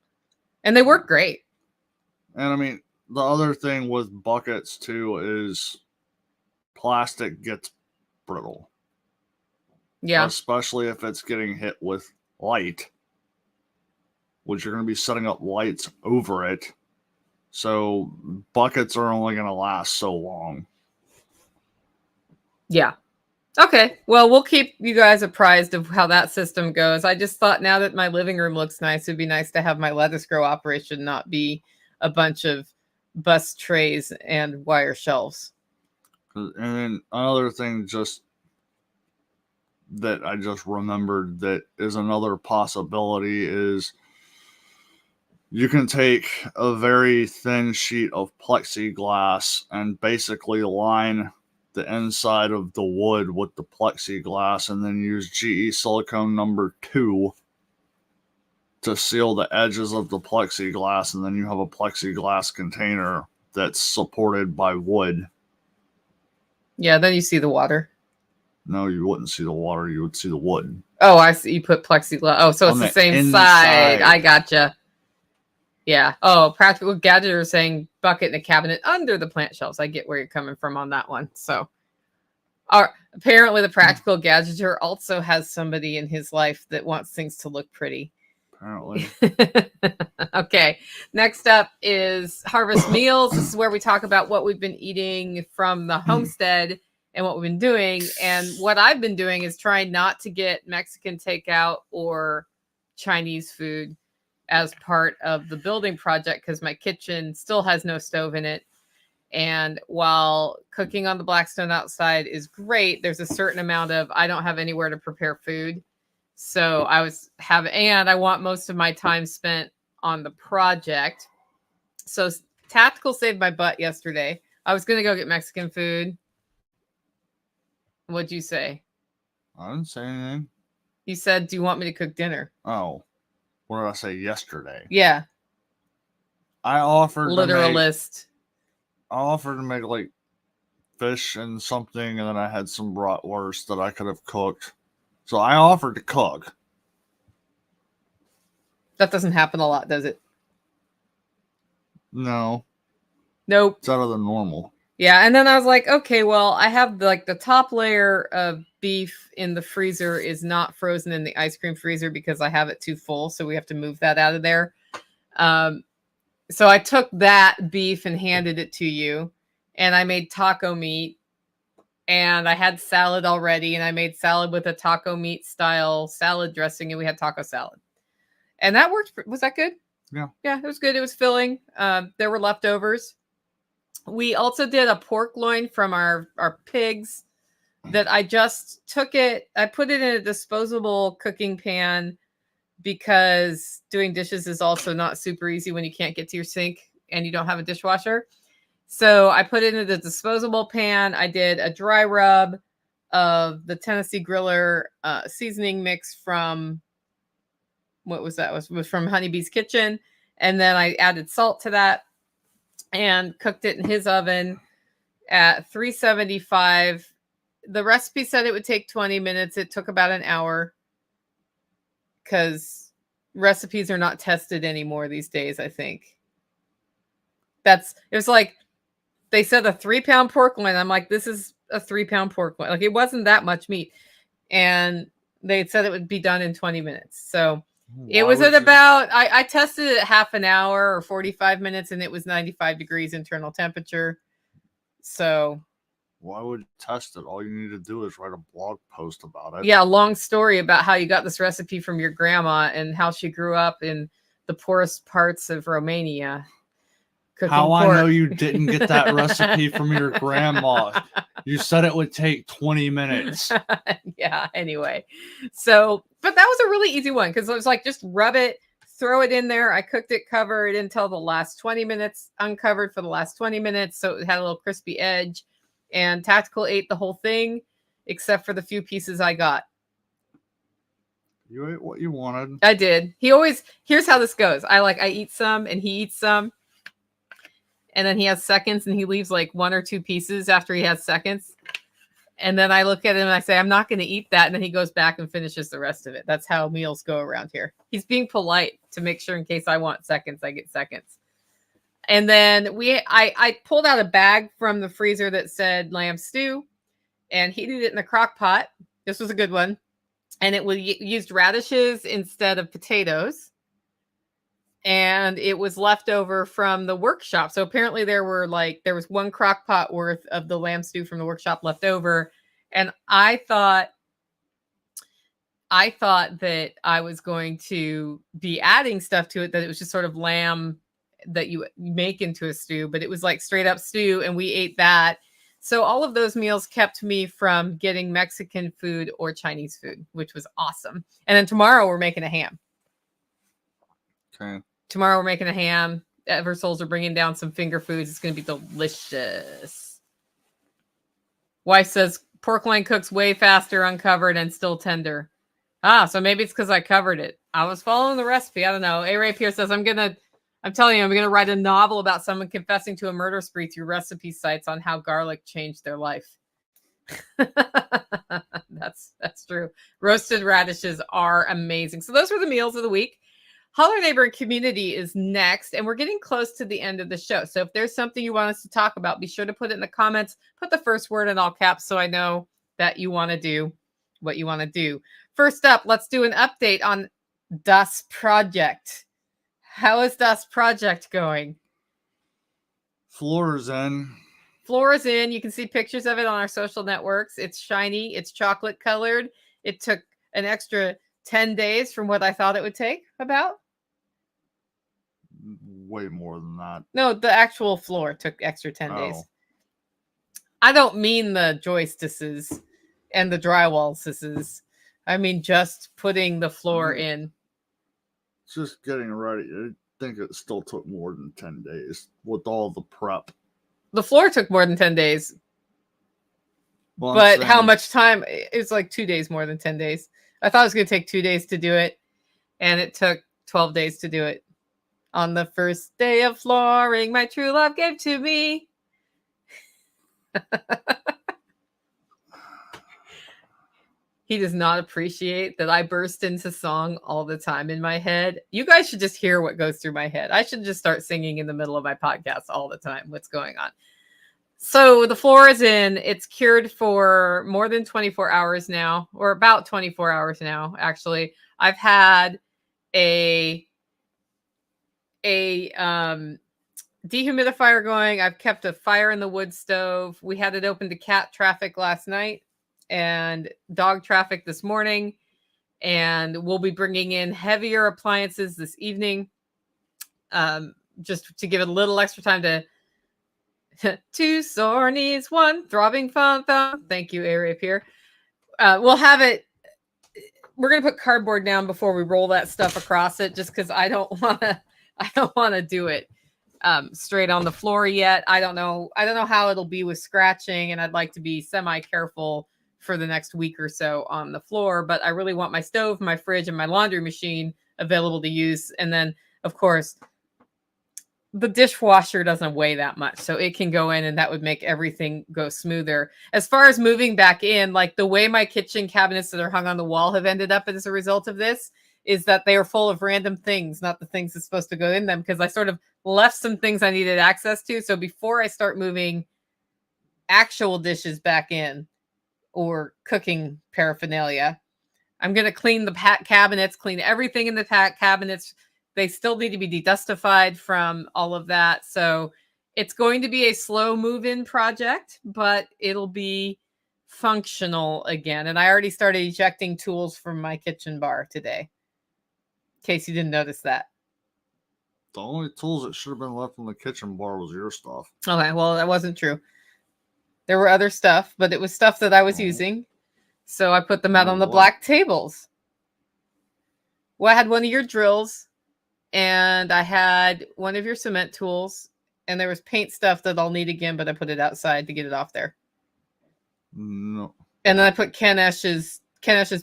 and they work great. And I mean, the other thing with buckets too is plastic gets brittle. Yeah. Especially if it's getting hit with light, which you're going to be setting up lights over it. So buckets are only going to last so long. Yeah. Okay. Well, we'll keep you guys apprised of how that system goes. I just thought now that my living room looks nice, it'd be nice to have my lettuce grow operation not be a bunch of bus trays and wire shelves. And then another thing just that I just remembered that is another possibility is you can take a very thin sheet of plexiglass and basically line the inside of the wood with the plexiglass and then use GE silicone number 2 to seal the edges of the plexiglass, and then you have a plexiglass container that's supported by wood. Yeah, then you see the water. No, you wouldn't see the water, you would see the wood. Oh, I see. You put plexiglass. Oh, so it's the same side. I gotcha. Yeah. Oh, Practical Gadgeter saying bucket in a cabinet under the plant shelves. I get where you're coming from on that one. So, apparently the Practical Gadgeter also has somebody in his life that wants things to look pretty. Apparently. Okay. Next up is Harvest Meals. This is where we talk about what we've been eating from the homestead and what we've been doing. And what I've been doing is trying not to get Mexican takeout or Chinese food as part of the building project, because my kitchen still has no stove in it. And while cooking on the Blackstone outside is great, there's a certain amount of, I don't have anywhere to prepare food. So and I want most of my time spent on the project. So tactical saved my butt yesterday. I was going to go get Mexican food. What'd you say? I didn't say anything. You said, do you want me to cook dinner? Oh, what did I say yesterday? Yeah. I offered Literalist. I offered to make like fish and something, and then I had some bratwurst that I could have cooked. So I offered to cook. That doesn't happen a lot, does it? No. Nope. It's out of the normal. Yeah, and then I was like, okay, well, I have the top layer of beef in the freezer is not frozen in the ice cream freezer because I have it too full, so we have to move that out of there. So I took that beef and handed it to you, and I made taco meat, and I had salad already, and I made salad with a taco meat style salad dressing, and we had taco salad. And that worked. Was that good? Yeah. Yeah, it was good. It was filling. There were leftovers. We also did a pork loin from our pigs that I just took it. I put it in a disposable cooking pan because doing dishes is also not super easy when you can't get to your sink and you don't have a dishwasher. So I put it in the disposable pan. I did a dry rub of the Tennessee Griller seasoning mix from, what was that? It was from Honeybee's Kitchen. And then I added salt to that and cooked it in his oven at 375. The recipe said it would take 20 minutes. It took about an hour because recipes are not tested anymore these days, I think. It was like, they said a 3-pound pork loin. I'm like, this is a 3-pound pork loin. Like, it wasn't that much meat. And they said it would be done in 20 minutes. So It was at about, I tested it half an hour or 45 minutes, and it was 95 degrees internal temperature. So why would you test it? All you need to do is write a blog post about it. yeah, long story about how you got this recipe from your grandma and how she grew up in the poorest parts of Romania. How I know you didn't get that recipe from your grandma. You said it would take 20 minutes. Yeah, anyway. So, but that was a really easy one because it was like just rub it, throw it in there. I cooked it covered until the last 20 minutes, uncovered for the last 20 minutes. So it had a little crispy edge. And Tactical ate the whole thing except for the few pieces I got. You ate what you wanted. I did. He always, here's how this goes. I eat some and he eats some. And then he has seconds and he leaves like 1 or 2 pieces after he has seconds. And then I look at him and I say, I'm not going to eat that. And then he goes back and finishes the rest of it. That's how meals go around here. He's being polite to make sure in case I want seconds, I get seconds. And then I pulled out a bag from the freezer that said lamb stew and heated it in a crock pot. This was a good one. And it used radishes instead of potatoes. And it was left over from the workshop. So apparently there was 1 crock pot worth of the lamb stew from the workshop left over. And I thought that I was going to be adding stuff to it, that it was just sort of lamb that you make into a stew, but it was like straight up stew. And we ate that. So all of those meals kept me from getting Mexican food or Chinese food, which was awesome. And then tomorrow we're making a ham. Okay. Tomorrow we're making a ham. Eversoles are bringing down some finger foods. It's going to be delicious. Wife says pork loin cooks way faster uncovered and still tender. So maybe it's because I covered it. I was following the recipe. I don't know. A. Ray Pierce says, I'm telling you, I'm going to write a novel about someone confessing to a murder spree through recipe sites on how garlic changed their life. That's true. Roasted radishes are amazing. So those were the meals of the week. Holler Neighbor and Community is next, and we're getting close to the end of the show. So if there's something you want us to talk about, be sure to put it in the comments. Put the first word in all caps so I know that you want to do what you want to do. First up, let's do an update on Das Project. How is Das Project going? Floor is in. Floor is in. You can see pictures of it on our social networks. It's shiny. It's chocolate colored. It took an extra 10 days from what I thought it would take about. Way more than that. No, the actual floor took extra 10 days. I don't mean the joistices and the drywall sisses. I mean just putting the floor in. Just getting ready. I think it still took more than 10 days with all the prep. The floor took more than 10 days. Well, but how much time? It's like 2 days more than 10 days. I thought it was going to take 2 days to do it, and it took 12 days to do it. On the first day of flooring, my true love gave to me. He does not appreciate that I burst into song all the time in my head. You guys should just hear what goes through my head. I should just start singing in the middle of my podcast all the time. What's going on? So the floor is in. It's cured for more than 24 hours now, or about 24 hours now, actually. I've had a dehumidifier going. I've kept a fire in the wood stove. We had it open to cat traffic last night and dog traffic this morning. And we'll be bringing in heavier appliances this evening, just to give it a little extra time to... 2 sore knees, 1 throbbing thumb. Thank you, area here. We'll have it. We're gonna put cardboard down before we roll that stuff across it, just because I don't want to do it straight on the floor yet. I don't know how it'll be with scratching, and I'd like to be semi-careful for the next week or so on the floor. But I really want my stove, my fridge, and my laundry machine available to use, and then of course, the dishwasher doesn't weigh that much, so it can go in and that would make everything go smoother. As far as moving back in, like the way my kitchen cabinets that are hung on the wall have ended up as a result of this is that they are full of random things, not the things that's supposed to go in them, because I sort of left some things I needed access to. So before I start moving actual dishes back in or cooking paraphernalia, I'm going to clean the cabinets, clean everything in the cabinets. They still need to be dedustified from all of that. So it's going to be a slow move-in project, but it'll be functional again. And I already started ejecting tools from my kitchen bar today, in case you didn't notice that. The only tools that should have been left in the kitchen bar was your stuff. Okay, well, that wasn't true. There were other stuff, but it was stuff that I was using. So I put them out on the black tables. Well, I had one of your drills, and I had one of your cement tools, and there was paint stuff that I'll need again, but I put it outside to get it off there. No. And then I put Ken Esch's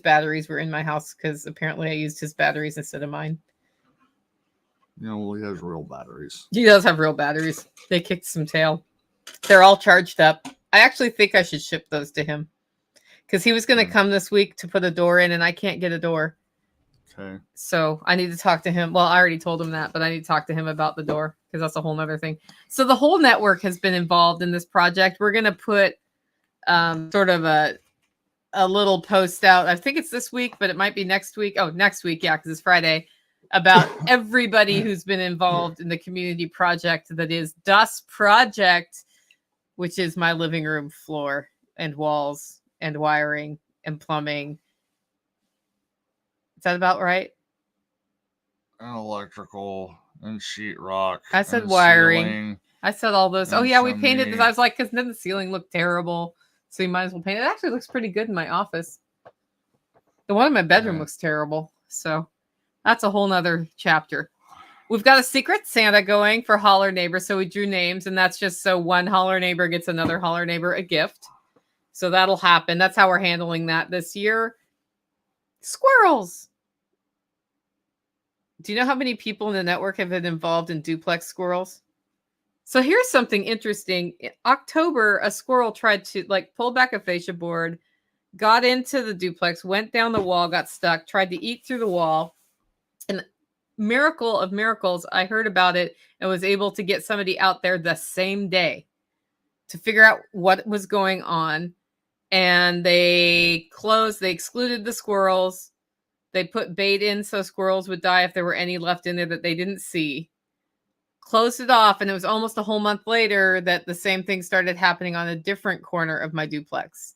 batteries were in my house because apparently I used his batteries instead of mine. You know, well, he has real batteries. He does have real batteries. They kicked some tail. They're all charged up. I actually think I should ship those to him because he was going to come this week to put a door in, and I can't get a door. Okay. So I need to talk to him. Well, I already told him that, but I need to talk to him about the door because that's a whole nother thing. So the whole network has been involved in this project. We're going to put sort of a little post out. I think it's this week, but it might be next week. Oh, next week. Yeah, because it's Friday. About everybody who's been involved in the community project that is Das Project, which is my living room floor and walls and wiring and plumbing. Is that about right? And electrical and sheetrock. I said wiring. Ceiling, I said all those. Oh yeah, we chimney. painted this. I was like, because then the ceiling looked terrible, so you might as well paint it. It actually looks pretty good in my office. The one in my bedroom looks terrible, so that's a whole nother chapter. We've got a secret Santa going for holler neighbors, so we drew names, and that's just so one holler neighbor gets another holler neighbor a gift. So that'll happen. That's how we're handling that this year. Squirrels. Do you know how many people in the network have been involved in duplex squirrels? So here's something interesting. In October, a squirrel tried to pull back a fascia board, got into the duplex, went down the wall, got stuck, tried to eat through the wall. And miracle of miracles, I heard about it and was able to get somebody out there the same day to figure out what was going on. And they excluded the squirrels. They put bait in so squirrels would die if there were any left in there that they didn't see. Closed it off, and it was almost a whole month later that the same thing started happening on a different corner of my duplex.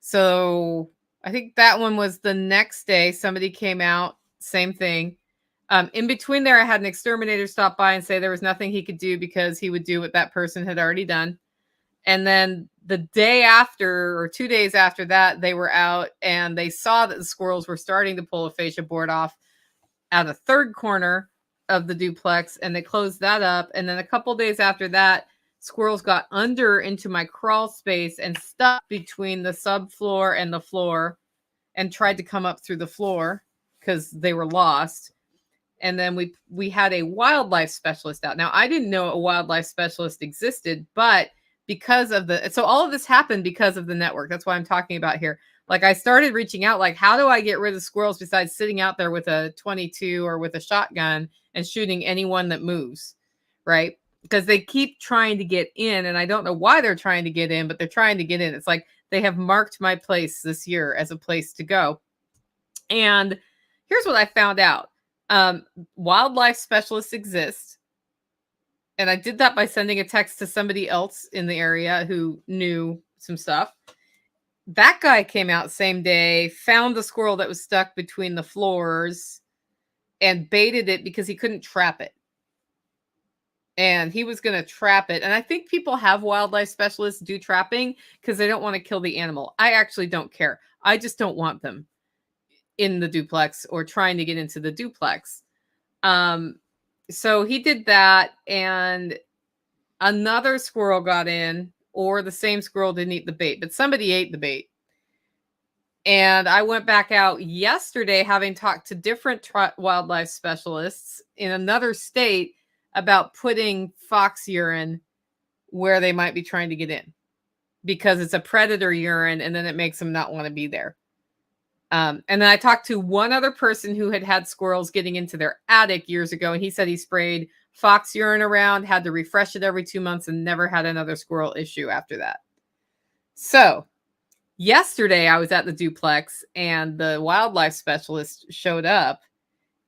So I think that one was the next day. Somebody came out, same thing. In between there, I had an exterminator stop by and say there was nothing he could do because he would do what that person had already done. And then the day after, or 2 days after that, they were out and they saw that the squirrels were starting to pull a fascia board off at a third corner of the duplex, and they closed that up. And then a couple days after that, squirrels got under into my crawl space and stuck between the subfloor and the floor and tried to come up through the floor because they were lost. And then we had a wildlife specialist out. Now, I didn't know a wildlife specialist existed, but because of so all of this happened because of the network. That's why I'm talking about here. I started reaching out, how do I get rid of squirrels besides sitting out there with a 22 or with a shotgun and shooting anyone that moves, right? Because they keep trying to get in, and I don't know why they're trying to get in, but they're trying to get in. It's like they have marked my place this year as a place to go. And here's what I found out. Wildlife specialists exist. And I did that by sending a text to somebody else in the area who knew some stuff. That guy came out same day, found the squirrel that was stuck between the floors and baited it because he couldn't trap it. And he was going to trap it. And I think people have wildlife specialists do trapping because they don't want to kill the animal. I actually don't care. I just don't want them in the duplex or trying to get into the duplex. So he did that, and another squirrel got in, or the same squirrel didn't eat the bait, but somebody ate the bait. And I went back out yesterday, having talked to different wildlife specialists in another state about putting fox urine where they might be trying to get in because it's a predator urine, and then it makes them not want to be there. And then I talked to one other person who had squirrels getting into their attic years ago, and he said he sprayed fox urine around, had to refresh it every 2 months, and never had another squirrel issue after that. So Yesterday, I was at the duplex and the wildlife specialist showed up,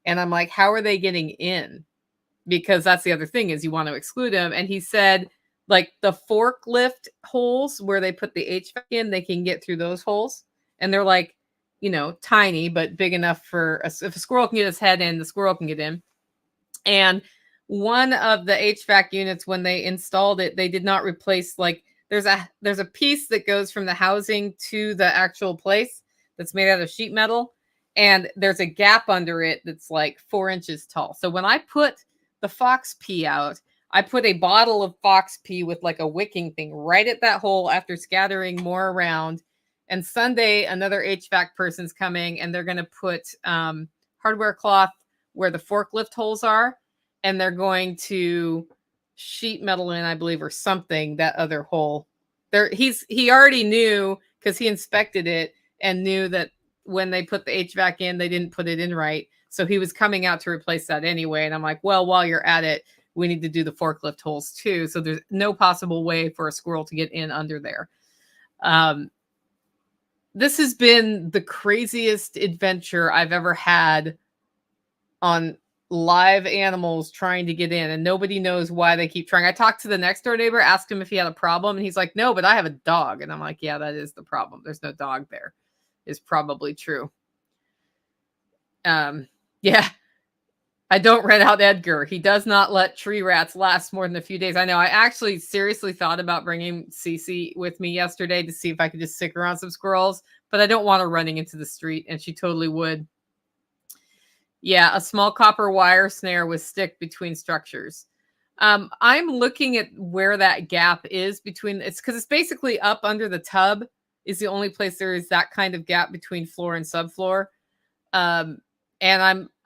and I'm like, how are they getting in? Because that's the other thing is you want to exclude them. And he said, like the forklift holes where they put the HVAC in, they can get through those holes. And they're like, tiny, but big enough for if a squirrel can get his head in, the squirrel can get in. And one of the HVAC units, when they installed it, they did not replace there's a piece that goes from the housing to the actual place that's made out of sheet metal, and there's a gap under it that's like 4 inches tall. So when I put the fox pee out, I put a bottle of fox pee with like a wicking thing right at that hole after scattering more around. And Sunday, another HVAC person's coming, and they're going to put hardware cloth where the forklift holes are, and they're going to sheet metal in, I believe, or something, that other hole. He already knew because he inspected it and knew that when they put the HVAC in, they didn't put it in right. So he was coming out to replace that anyway. And I'm like, well, while you're at it, we need to do the forklift holes too. So there's no possible way for a squirrel to get in under there. This has been the craziest adventure I've ever had on live animals trying to get in, and nobody knows why they keep trying. I talked to the next door neighbor, asked him if he had a problem, and he's like, no, but I have a dog. And I'm like, yeah, that is the problem. There's no dog there, is probably true. Yeah, I don't rent out Edgar. He does not let tree rats last more than a few days. I know. I actually seriously thought about bringing Cece with me yesterday to see if I could just sick around some squirrels, but I don't want her running into the street, and she totally would. Yeah, a small copper wire snare with stick between structures. I'm looking at where that gap is between. It's because it's basically up under the tub is the only place there is that kind of gap between floor and subfloor. And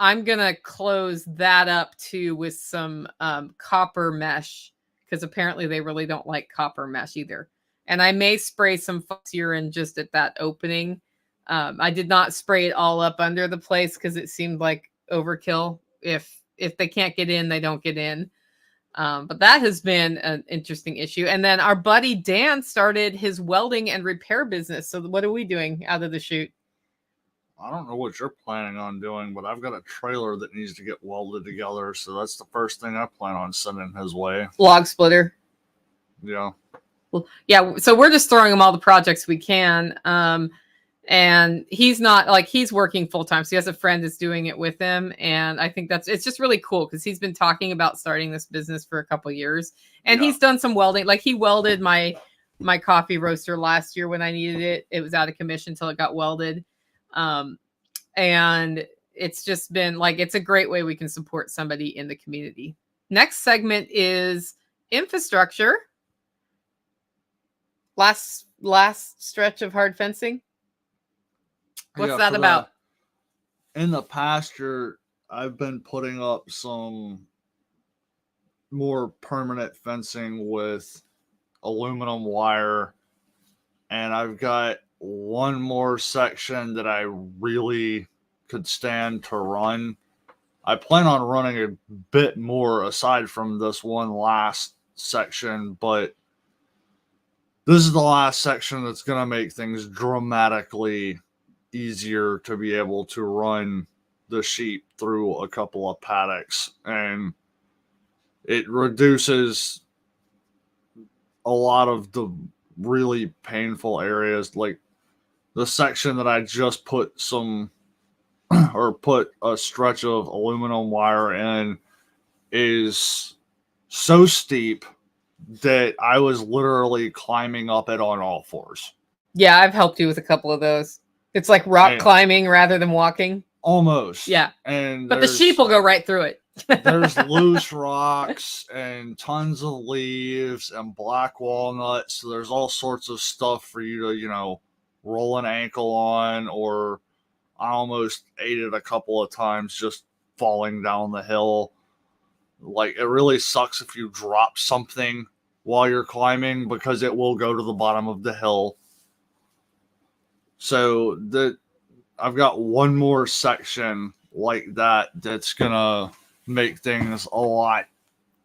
I'm gonna close that up too with some copper mesh, because apparently they really don't like copper mesh either. And I may spray some fox urine just at that opening. I did not spray it all up under the place because it seemed like overkill. If they can't get in, they don't get in. But that has been an interesting issue. And then our buddy Dan started his welding and repair business. So what are we doing out of the chute? I don't know what you're planning on doing, but I've got a trailer that needs to get welded together. So that's the first thing I plan on sending his way. Log splitter. Yeah. Well, yeah. So we're just throwing him all the projects we can. And he's not like he's working full time. So he has a friend that's doing it with him. And I think it's just really cool because he's been talking about starting this business for a couple of years. And he's done some welding. Like he welded my coffee roaster last year when I needed it. It was out of commission until it got welded. And it's just been like, it's a great way we can support somebody in the community. Next segment is infrastructure. Last stretch of hard fencing. What's that about? In the pasture, I've been putting up some more permanent fencing with aluminum wire, and I've got one more section that I really could stand to run. I plan on running a bit more aside from this one last section, but this is the last section that's going to make things dramatically easier to be able to run the sheep through a couple of paddocks, and it reduces a lot of the really painful areas. Like the section that I just put put a stretch of aluminum wire in is so steep that I was literally climbing up it on all fours. Yeah, I've helped you with a couple of those. It's like rock climbing rather than walking. Almost. Yeah. But the sheep will go right through it. There's loose rocks and tons of leaves and black walnuts. So there's all sorts of stuff for you to, roll an ankle on, or I almost ate it a couple of times just falling down the hill. Like, it really sucks if you drop something while you're climbing because it will go to the bottom of the hill. So I've got one more section like that that's going to make things a lot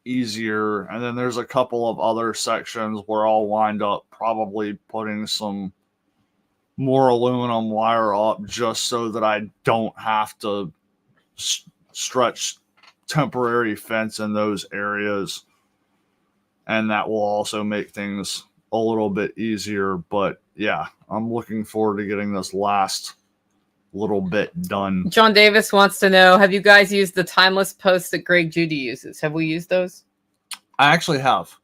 easier. And then there's a couple of other sections where I'll wind up probably putting some more aluminum wire up just so that I don't have to stretch temporary fence in those areas. And that will also make things a little bit easier. But yeah, I'm looking forward to getting this last little bit done. John Davis wants to know, have you guys used the timeless posts that Greg Judy uses? Have we used those? I actually have.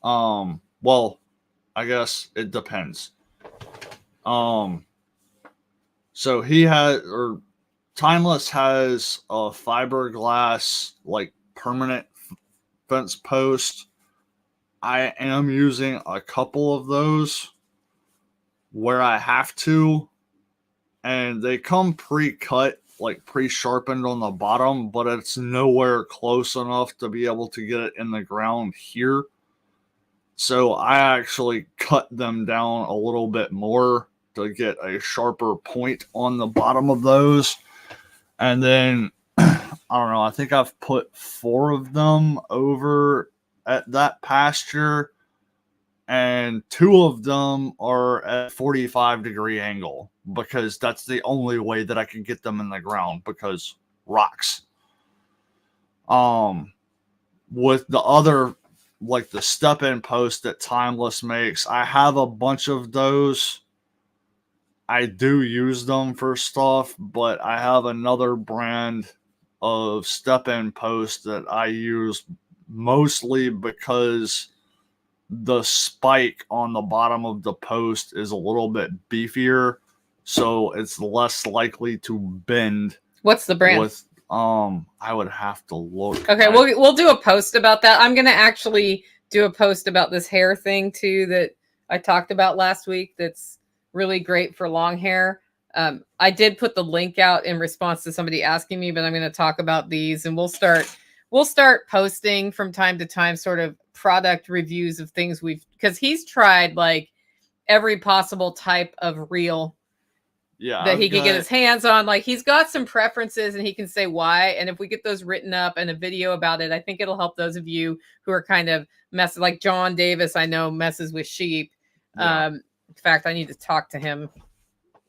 Well, I guess it depends. So he had, or Timeless has a fiberglass, like permanent fence post. I am using a couple of those where I have to, and they come pre-cut, like pre-sharpened on the bottom, but it's nowhere close enough to be able to get it in the ground here. So I actually cut them down a little bit more to get a sharper point on the bottom of those. And then, I don't know, I think I've put 4 of them over at that pasture, and 2 of them are at 45-degree angle because that's the only way that I can get them in the ground, because rocks. With the other, like the step-in post that Timeless makes, I have a bunch of those. I do use them for stuff, but I have another brand of step-in post that I use mostly because the spike on the bottom of the post is a little bit beefier, so it's less likely to bend. What's the brand? With I would have to look. Okay, we'll do a post about that. I'm gonna actually do a post about this hair thing too that I talked about last week. That's really great for long hair. I did put the link out in response to somebody asking me, but I'm going to talk about these, and we'll start posting from time to time sort of product reviews of things because he's tried like every possible type of reel that he can get his hands on. Like, he's got some preferences and he can say why. And if we get those written up and a video about it, I think it'll help those of you who are kind of messing, like John Davis, I know messes with sheep. Yeah. In fact, I need to talk to him.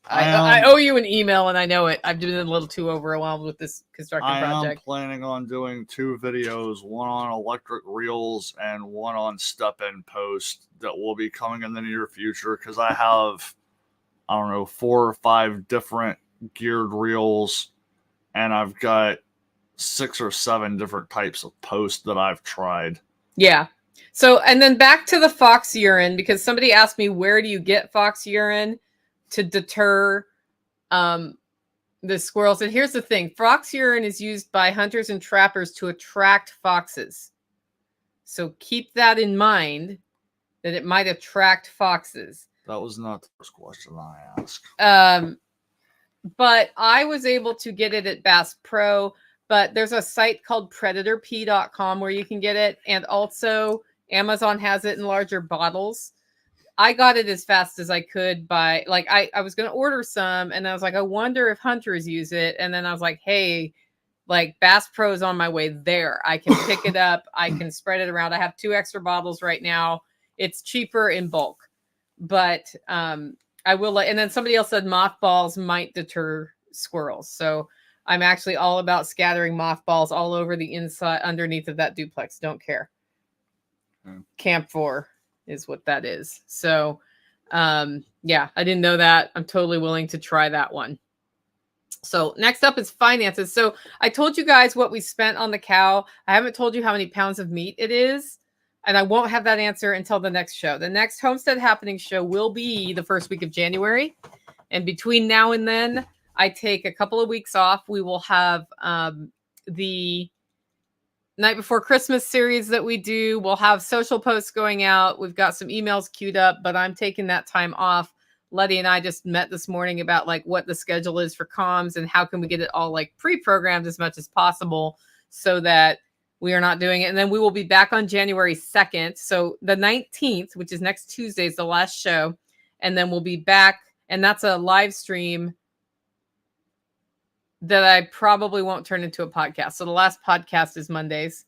I owe you an email, and I know it. I've been a little too overwhelmed with this construction project. I am planning on doing 2 videos, one on electric reels and one on step-in post, that will be coming in the near future, because I have, I don't know, 4 or 5 different geared reels, and I've got 6 or 7 different types of posts that I've tried. Yeah. So, and then back to the fox urine, because somebody asked me, where do you get fox urine to deter the squirrels? And here's the thing. Fox urine is used by hunters and trappers to attract foxes. So keep that in mind, that it might attract foxes. That was not the first question I asked. But I was able to get it at Bass Pro, but there's a site called predatorp.com where you can get it. And also Amazon has it in larger bottles. I got it as fast as I could by, like, I was going to order some, and I was like, I wonder if hunters use it. And then I was like, hey, like, Bass Pro's on my way there. I can pick it up. I can spread it around. I have 2 extra bottles right now. It's cheaper in bulk, but I will and then somebody else said mothballs might deter squirrels. So I'm actually all about scattering mothballs all over the inside underneath of that duplex. Don't care. Camp 4 is what that is. So yeah, I didn't know that. I'm totally willing to try that one. So next up is finances. So I told you guys what we spent on the cow. I haven't told you how many pounds of meat it is, and I won't have that answer until the next show. The next Homestead Happenings show will be the first week of January. And between now and then, I take a couple of weeks off. We will have the Night Before Christmas series that we do. We'll have social posts going out. We've got some emails queued up, but I'm taking that time off. Letty and I just met this morning about like what the schedule is for comms and how can we get it all like pre-programmed as much as possible so that we are not doing it. And then we will be back on January 2nd. So the 19th, which is next Tuesday, is the last show. And then we'll be back. And that's a live stream that I probably won't turn into a podcast. So the last podcast is Mondays.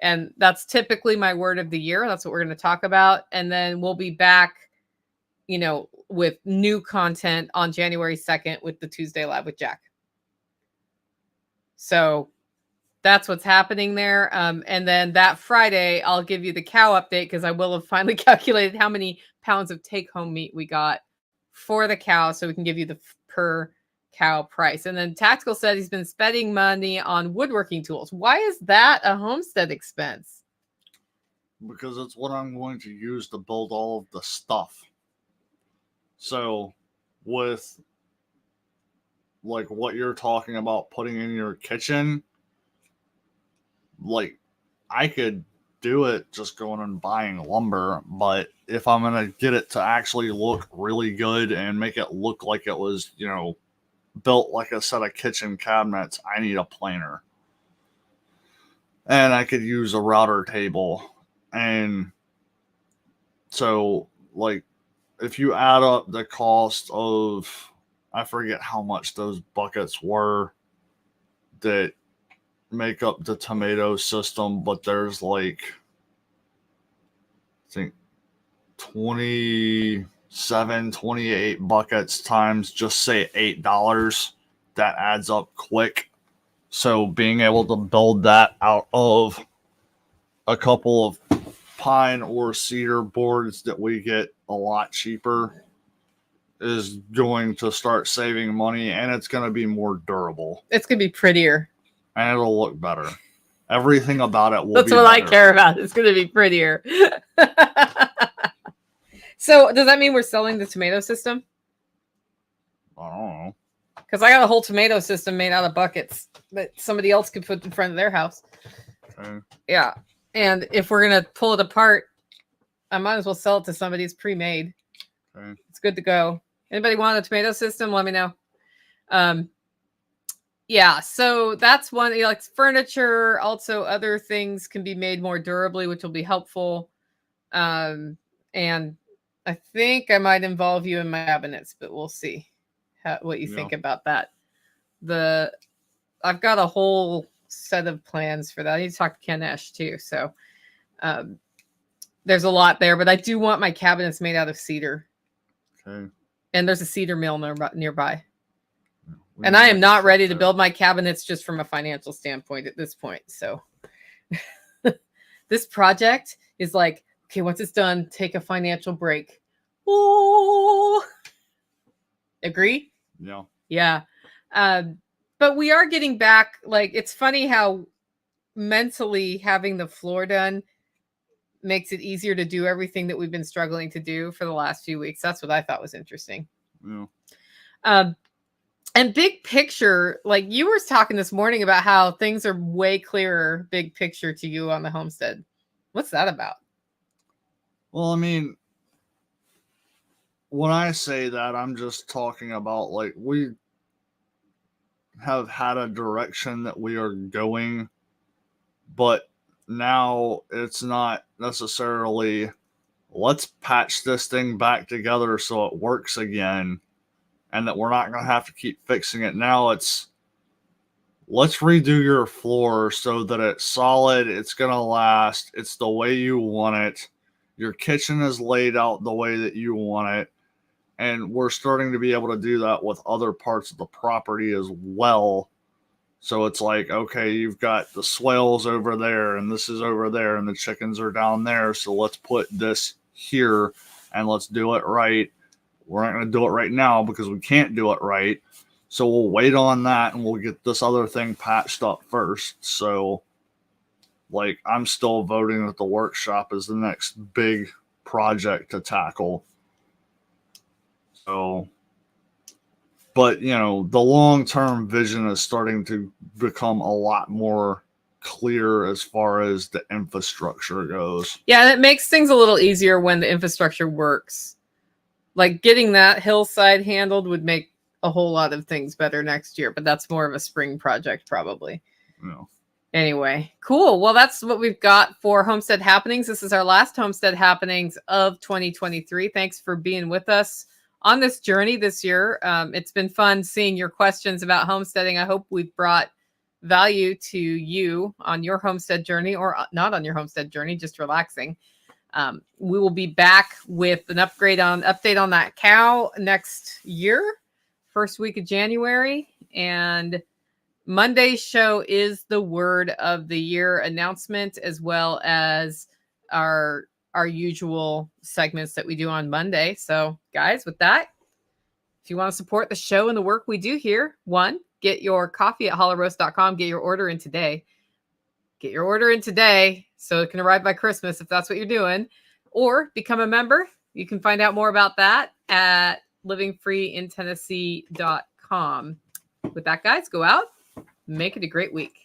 And that's typically my word of the year. That's what we're going to talk about. And then we'll be back with new content on January 2nd with the Tuesday Live with Jack. So that's what's happening there. And then that Friday, I'll give you the cow update because I will have finally calculated how many pounds of take-home meat we got for the cow, so we can give you the per cow price. And then Tactical said he's been spending money on woodworking tools. Why is that a homestead expense? Because it's what I'm going to use to build all of the stuff. So with like what you're talking about putting in your kitchen, like I could do it just going and buying lumber, but if I'm going to get it to actually look really good and make it look like it was, built like a set of kitchen cabinets, I need a planer. And I could use a router table. And so, like, if you add up the cost of, I forget how much those buckets were that make up the tomato system, but there's like, I think 27, 28 buckets times just say $8. That adds up quick. So being able to build that out of a couple of pine or cedar boards that we get a lot cheaper is going to start saving money, and it's going to be more durable. It's going to be prettier. And it'll look better. Everything about it will That's be what better. I care about. It's going to be prettier. So does that mean we're selling the tomato system? I don't know. Because I got a whole tomato system made out of buckets that somebody else could put in front of their house. Okay. Yeah. And if we're going to pull it apart, I might as well sell it to somebody who's pre-made. Okay. It's good to go. Anybody want a tomato system? Let me know. Yeah, so that's one. Like furniture, also other things can be made more durably, which will be helpful. And I think I might involve you in my cabinets, but we'll see what you think about that. I've got a whole set of plans for that. I need to talk to Ken Esch too. So there's a lot there, but I do want my cabinets made out of cedar. Okay. And there's a cedar mill nearby. And I am not ready to build my cabinets just from a financial standpoint at this point. So this project is like, okay, once it's done, take a financial break. Oh, agree? Yeah. Yeah. But we are getting back. Like, it's funny how mentally having the floor done makes it easier to do everything that we've been struggling to do for the last few weeks. That's what I thought was interesting. Yeah. And big picture, like you were talking this morning about how things are way clearer, big picture to you on the homestead. What's that about? Well, I mean, when I say that, I'm just talking about like we have had a direction that we are going, but now it's not necessarily let's patch this thing back together so it works again and that we're not going to have to keep fixing it. Now it's let's redo your floor so that it's solid, it's going to last, it's the way you want it. Your kitchen is laid out the way that you want it. And we're starting to be able to do that with other parts of the property as well. So it's like, okay, you've got the swales over there and this is over there and the chickens are down there. So let's put this here and let's do it right. We're not going to do it right now because we can't do it right. So we'll wait on that and we'll get this other thing patched up first. So like I'm still voting that the workshop is the next big project to tackle. So, but the long-term vision is starting to become a lot more clear as far as the infrastructure goes. Yeah, and it makes things a little easier when the infrastructure works. Like getting that hillside handled would make a whole lot of things better next year, but that's more of a spring project probably. Yeah. Anyway, cool. Well, that's what we've got for Homestead Happenings. This is our last Homestead Happenings of 2023. Thanks for being with us on this journey this year. It's been fun seeing your questions about homesteading. I hope we've brought value to you on your homestead journey or not on your homestead journey, just relaxing. We will be back with an update on that cow next year, first week of January. And Monday's show is the word of the year announcement, as well as our usual segments that we do on Monday. So, guys, with that, if you want to support the show and the work we do here, one, get your coffee at hollowroast.com. Get your order in today. Get your order in today so it can arrive by Christmas if that's what you're doing. Or become a member. You can find out more about that at livingfreeintennessee.com. With that, guys, go out. Make it a great week.